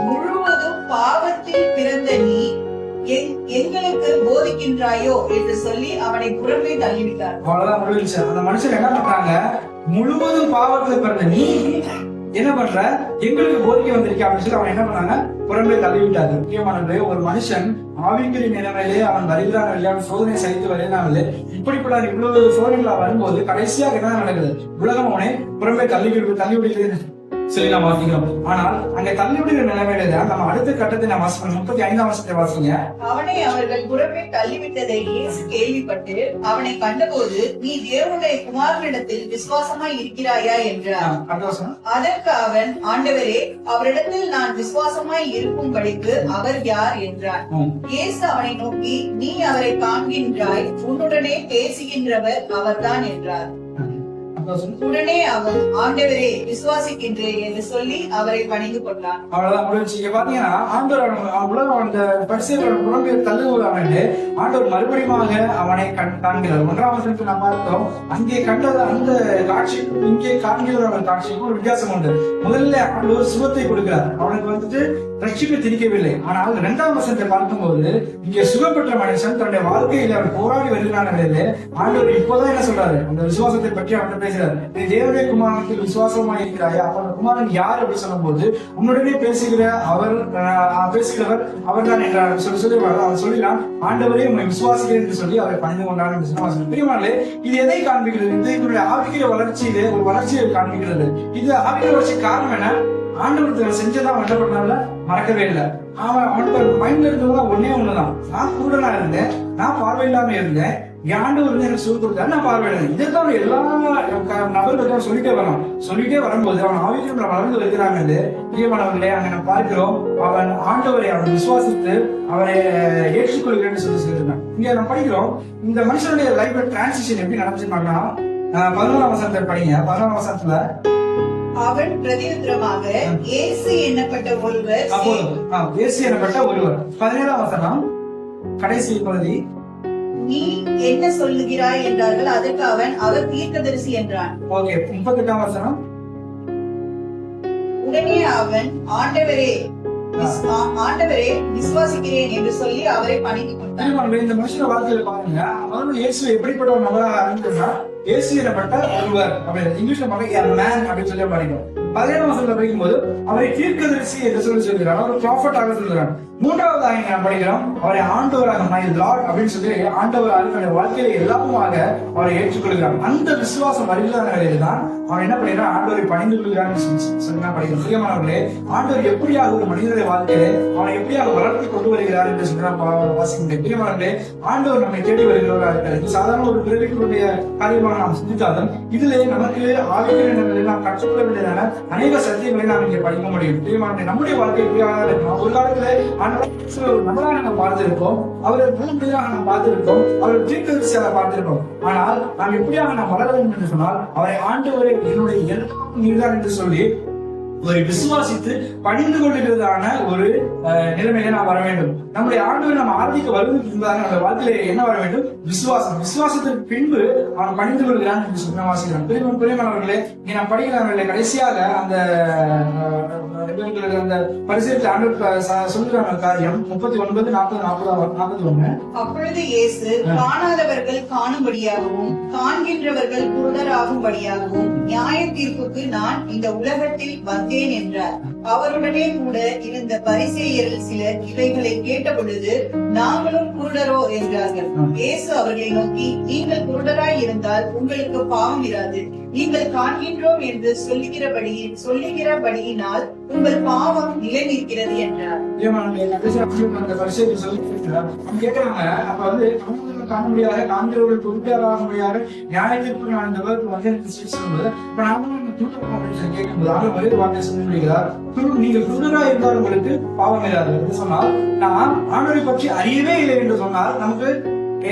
முழுவதும் பாவத்தில் பிறந்த நீ எங்களுக்கு போதிக்கின்றாயோ என்று சொல்லி அவனை புறம்பே தள்ளிவிட்டார். அவ்வளவுதான் முடிஞ்சிச்சு. அந்த மனுஷன் என்ன பண்றாங்க, முழுவதும் பாவத்துல பிறந்த நீ என்ன பண்ற, எங்களுக்கு போதிக்க வந்திருக்க அப்படின்னு சொல்லி அவன் என்ன பண்ணாங்க, புறம்பே தள்ளிவிட்டாரு. முக்கியமானது, ஒரு மனுஷன் ஆவிக்குரிய நிலைமையிலே அவன் வருகிறான் இல்லையா, சோதனை சகித்து வருகிறான், இப்படிப்பட்ட இவ்வளவு சோதனைகளா வரும்போது கடைசியாக என்ன நடக்குது, உலகம் அவனை புறம்பே தள்ளிவிடுகிறது சொல்லி நாம் வாசிக்கிறோம். ஆனால் அங்க தள்ளிவிடுகிற நிலைமையில தான் நம்ம அடுத்த கட்டத்தை நான் வாசிக்கணும். 35ஆம் வசனத்தை வாசிங்க. அவனை அவர்கள் புறம்பே தள்ளிவிட்டதை இயேசு கேள்விப்பட்டு அவனை கண்டபோது, நீ தேவனுடைய குமாரனிடத்தில் விசுவாசமாய் இருக்கிறாயா என்றார். அதற்கு அவன், ஆண்டவரே, அவரிடத்தில் நான் விசுவாசமாய் இருக்கும்படிக்கு அவர் யார் என்றார். இயேசு அவனை நோக்கி, நீ அவரை காண்கின்றாய், உன்னுடனே பேசுகின்றவர் அவர்தான் என்றார். உடனே அவன், ஆண்டவரே, விசுவாசிக்கின்றேன் என்று சொல்லி அவரை பணிந்து கொண்டான். அவ்வளவுதான் முடிஞ்சு. இங்க பாத்தீங்கன்னா ஆண்டவர் உலகம் அந்த பரிசேயரோட புறம்பே தள்ளுவதானே ஆண்டவர் மறுபடியும் அவனை காண்கிறார். 1ஆம் வசனத்தில் நாம் பார்த்தோம், அங்கே கண்டது அந்த காட்சிக்கும் இங்கே காண்கிற காட்சிக்கும் ஒரு வித்தியாசம் உண்டு. முதல்ல ஆண்டவர் சுகத்தை கொடுக்கிறார், அவனுக்கு வந்துட்டு ரட்சிப்பை திணிக்கவில்லை. ஆனால் 2ஆம் வசனத்தை பார்க்கும்போது இங்கே சுகப்பெற்ற மனுஷன் தன்னுடைய வாழ்க்கையில அவர் போராடி வருகிறான். ஆண்டவர் இப்போதான் என்ன சொல்றாரு, அந்த விசுவாசத்தை பற்றி அவன் பேசுறாரு. நீ தேவனுடைய குமாரனுக்கு விசுவாசமா இருக்கிறாயா, அவன் குமாரன் யார் அப்படி சொல்லும் போது, உன்னுடனே பேசுகிறவர் அவர் தான் என்றார் சொல்லி அவன் சொல்லினான், ஆண்டவரே உண்மை விசுவாசிக்கிறேன் என்று சொல்லி அவரை பணிந்து கொண்டான் என்று சொன்ன. பிரியமானே, இது எதை காண்பிக்கிறது? இதனுடைய ஆவிக்குரிய வளர்ச்சியிலே ஒரு வளர்ச்சியை காண்பிக்கிறது. இது ஆவிக்குரிய வளர்ச்சி காரணம் என்ன? ஆண்டவருக்கு செஞ்சதான் என்ன பண்ணால மறக்கவே இல்லை. அவன் மைண்ட்ல இருந்ததுதான் ஒன்னே ஒண்ணுதான், நான் குருடனா இருந்தேன், நான் பார்வை இல்லாம இருந்தேன், ஆண்டவர் வந்து எனக்கு சொல்லி கொடுத்தாரு, நான் பார்வையிடுறேன். இதைத்தான் எல்லா நபர்களுக்கும் சொல்லிட்டே வரும்போது அவன் ஆவிக்குள்ள வளர்ந்து வருகிறாங்க. பிரியமானவர்களே, அங்க நம்ம பார்க்கிறோம், அவன் ஆண்டவரை அவன் விசுவாசித்து அவரை ஏற்றுக்கொள்கிறேன்னு சொல்லியிருக்கான். இங்க நம்ம படிக்கிறோம், இந்த மனுஷனுடைய லைஃப் டிரான்சிஷன் எப்படி நடந்துச்சுன்னா 11ஆம் வசனத்தை படிங்க. 11ஆம் வசனத்துல அவன் பிரதியுத்தரமாக இயேசு என்னப்பட்ட ஒருவர் 17ஆம் வசனம் கடைசி பகுதி, நீ என்ன சொல்லுகிறாய் என்றார்கள். அதற்கு அவர் தீர்க்கதரிசி என்றான். ஓகே. 38ஆம் வசனம், உடனே அவன் ஆண்டவரே விசுவாசிக்கிறேன் என்று சொல்லி அவரை பணிந்து கொண்டான். இந்த மனுஷன வாழ்க்கையில பாருங்க, அவனும் இயேசு எப்படிப்பட்ட ஒரு நபராக ஆரம்பிச்சா, இயேசு எனப்பட்ட ஒருவர் அப்படின்னு இங்கிலீஷ்ல மேன் அப்படின்னு சொல்லி படிக்கிறோம். 17ஆம் வசனத்துல படிக்கும்போது அவரை தீர்க்கதரிசி என்று சொல்கிறார், அவர் ப்ராஃபட் ஆக சொல்கிறார். 3வது நாம் படிக்கிறோம், அவரை ஆண்டவராக மை லார்ட் அப்படின்னு சொல்லி ஆண்டவராக தன்னுடைய வாழ்க்கையில எல்லாமுமாக அவரை ஏற்றுக்கொள்கிறார். அந்த விசுவாசம் வருகிற நிலையில தான் அவன் என்ன பண்ணிடுறான், ஆண்டவரை பணிந்து கொள்கிறான்னு சொல்லி படிக்கிறோம். முக்கியமானவர்களே, ஆண்டவர் எப்படியாக ஒரு மனிதனுடைய வாழ்க்கையில அவனை எப்படியாக வளர்த்து கொண்டு வருகிறார் என்று சொல்லி வாசிக்க முடியும். முக்கியமானவர்களே, ஆண்டவர் நம்மை தேடி வருகிறவராக இருக்கிறார். இது சாதாரண ஒரு பிறவிகளுடைய காரியமாக நாம் சிந்தித்தாலும் இதிலே நமக்கு ஆவிக்குரிய நாம் கற்றுக்கொள்ள வேண்டியதான அநேக சத்தியங்களை நாம் இங்கே படிக்க முடியும். முக்கியமானவர்களே, நம்முடைய வாழ்க்கை எப்படியாக இருக்கும். ஒரு காலத்துல நம்மளாக நாம் பார்த்திருப்போம், அவரை முழுமையாக நாம் பார்த்திருப்போம், அவரை தீர்க்கதரிசியாக பார்த்திருப்போம். ஆனால் நாம் எப்படியாக நாம் வளர வேண்டும் என்று சொன்னால் அவரை ஆண்டவரை என்னுடைய எல்லாம் நீர்தான் என்று சொல்லி ஒரு விசுவாசித்து பணிந்து கொள்ளுகிறதான ஒரு நிலைமையில நாம் வர வேண்டும். நம்முடைய ஆண்டவர் நம்ம ஆர்த்திக்க வருவதற்கு முன்பதாக நம்ம வாழ்க்கையில என்ன வர வேண்டும், விசுவாசம். விசுவாசத்திற்கு பின்பு அவன் பணிந்து கொள்கிறான் என்று சொல்லி வாசிக்கிறான். பிரியமானவர்களே, இங்க நான் படிக்கிறாங்க கடைசியாக அந்த அந்த பரிசீலத்தில் ஆண்டவர் சொல்லுகிற காரியம் 39, 40, 41. அப்பொழுது இயேசு காணாதவர்கள் காணும்படியாகவும் காண்கின்றவர்கள் குருடராகும்படியாகவும் நியாய தீர்ப்புக்கு நான் இந்த உலகத்தில் வந்தேன் என்றார். அவருடனே கூட இருந்த பரிசேயரில் சிலர் இவைகளை கேட்ட பொழுது நாங்களும் குருடரோ என்றார்கள். இயேசு அவர்களை நோக்கி, நீங்கள் குருடராய் இருந்தால் உங்களுக்கு பாவம் இராது. நீங்கள் காண்கின்றோம் என்று சொல்லுகிறபடியினால் உங்கள் பாவம் நிலை நிற்கிறது என்றார். அப்ப வந்து காண முடியாது, காண்கிறவர்கள் குருடராக முடியாது, நியாயத்திற்கு நான் இந்த சொல்லும்போது நீங்கள் குருடரா இருந்தால் உங்களுக்கு பாவம் இல்லாது என்று சொன்னால், நாம் ஆண்டவரை பற்றி அறியவே இல்லை என்று சொன்னால் நமக்கு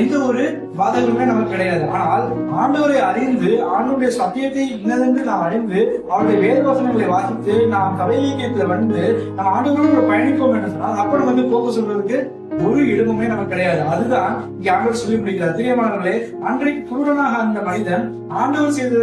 எந்த ஒரு வாதங்களுமே நமக்கு கிடையாது. ஆனால் ஆண்டவரை அறிந்து ஆண்டவருடைய சத்தியத்தை இன்னதென்று நாம் அறிந்து அவருடைய வேதவசனங்களை வாசித்து நாம் சபையில வந்து நம்ம ஆண்டவரோடு பயணிப்போம் என்று சொன்னால் அப்ப நம்ம வந்து போக்கு சொல்றதுக்கு ஒரு இடமுமே நமக்கு கிடையாது. அதுதான் இங்க ஆண்டவர் சொல்லி முடிக்கிறார். பிரியமானவர்களே, அன்றைக்கு குருடனாக அந்த மனிதன் ஆண்டவர் செய்த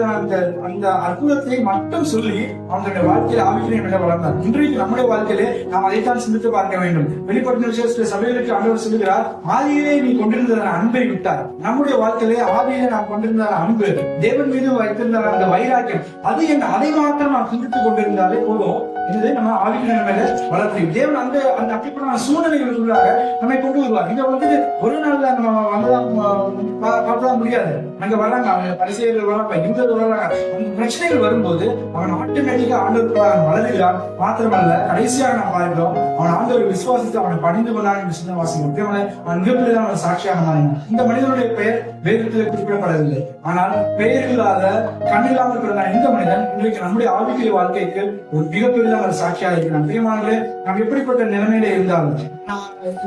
அந்த அற்புதத்தை மட்டும் சொல்லி அவனுடைய வாழ்க்கையில் ஆவிக்குரிய நிலை வளர்ந்தார். இன்றைக்கு நம்முடைய வாழ்க்கையிலே நாம் அதைத்தான் சிந்தித்து பார்க்க வேண்டும். வெளிப்படுத்தின விசேஷ சபைகளுக்கு ஆண்டவர் சொல்லுகிறார், ஆதியிலே நீ கொண்டிருந்த அன்பை விட்டார். நம்முடைய வாழ்க்கையிலே ஆதியிலே நாம் கொண்டிருந்த அன்பு, தேவன் மீது வைத்திருந்த அந்த வைராக்கியம், அது என்ன, அதை மாத்திரம் நாம் சிந்தித்துக் கொண்டிருந்தாலே போதும். இது நம்ம ஆவிக்குரிய நிலையில வளர்த்து தேவன் அந்த அப்படிப்பட்ட சூழ்நிலைகளுக்குள்ளாக நம்மை கொண்டு வருவார். இங்க வந்து ஒரு நாள்ல நம்ம வந்துதான் முடியாது. அங்க வர்றாங்க, அவங்க பரிசெயர்கள் வராங்க, யூதர்கள் வராங்க. அந்த பிரச்சனைகள் வரும்போது அவன் ஆட்டோமேட்டிக்கா ஆண்டவருக்காக வளருகிறான். மாத்திரமல்ல, கடைசியாக நாம் பார்க்கிறோம், அவன் ஆண்டவர் விசுவாசித்து அவனை பணிந்து கொண்டான் என்று சின்ன வாசிக்கும். முக்கியமான அவன் மிகப்பெரிய அவன் சாட்சியாக மாறினான். இந்த மனிதனுடைய பெயர் வேதத்தில் குறிப்பிடப்படவில்லை. ஆனால் பெயர் இல்லாத கண்ணில்லாமல் பிறந்த இந்த மனிதன் இன்றைக்கு நம்முடைய ஆவிக்குரிய வாழ்க்கைக்கு ஒரு மிகப்பெரிய ஒரு சாட்சியாக இருக்கிறான். பிரியமானவர்களே, நாம் எப்படிப்பட்ட நிலைமையில இருந்தாலும்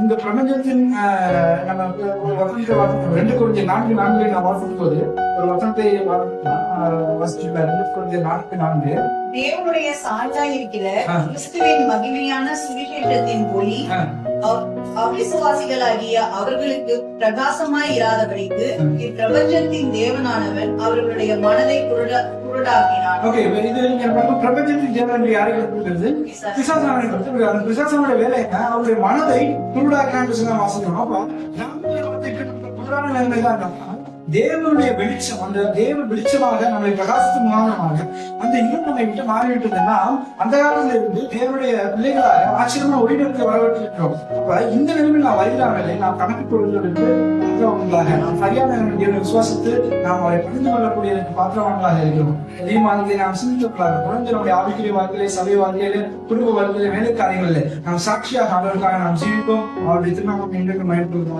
இந்த பிரபஞ்சத்தின் நம்ம ஒரு வசனத்தை வாசிக்கிறோம். 2 Corinthians 4:4 நான் வாசிக்கும் போது ஒரு வசனத்தை வாசிச்சுள்ள 2 Corinthians 4:4 தேவனுடைய சாட்சியாய் இருக்கிற கிறிஸ்துவின் மகிமையான சுவிசேஷத்தின் ஒளி அவிசுவாசிகளாகிய அவர்களுக்கு பிரகாசமாய் இராதபடிக்கு இப்பிரபஞ்சத்தின் தேவனானவன் அவர்களுடைய மனதை குருடாக்கினான். ஓகே, இது நீங்க பிரபஞ்சத்தின் தேவன் யாரை குறிப்பிடுகிறது? பிசாசானை குறிப்பிடுகிறது. அந்த பிசாசானோட வேலை என்ன? அவருடைய மனதை குருடாக்கினான்னு சொல்லி வாசிக்கிறோம். அப்ப நம்ம குருடான நிலைமை தான் தேவனுடைய வெளிச்சம், அந்த தேவ வெளிச்சமாக நம்மை பிரகாசித்து மூலமாக அந்த இன்னும் நம்மை விட்டு மாறிவிட்டதுன்னா அந்த காலத்துல இருந்து தேவனுடைய பிள்ளைகளாக ஆச்சரியமா ஒளிநடத்தை வரவேற்றிருக்கிறோம். அப்ப இந்த நிலைமையில் நாம் வருகிறார்களே, நாம் கணக்கு கொள்வதற்கு பாத்திரவான்களாக, நாம் சரியான தேவனை விசுவாசித்து நாம் அவரை புரிந்து கொள்ளக்கூடியதற்கு பாத்திரவான்களாக இருக்கிறோம். அதே மாதிரி நாம் சிந்திக்கக்கூடாது. தொடர்ந்து நம்முடைய ஆவிக்குரிய வாழ்க்கையிலே, சபை வாழ்க்கையில, குடும்ப வாழ்க்கையில, வேலை காரியங்களில் நாம் சாட்சியாக அவர்களுக்காக நாம் ஜீவிப்போம். அவருடைய திருநாமம் இன்றைக்கு மயப்படுத்த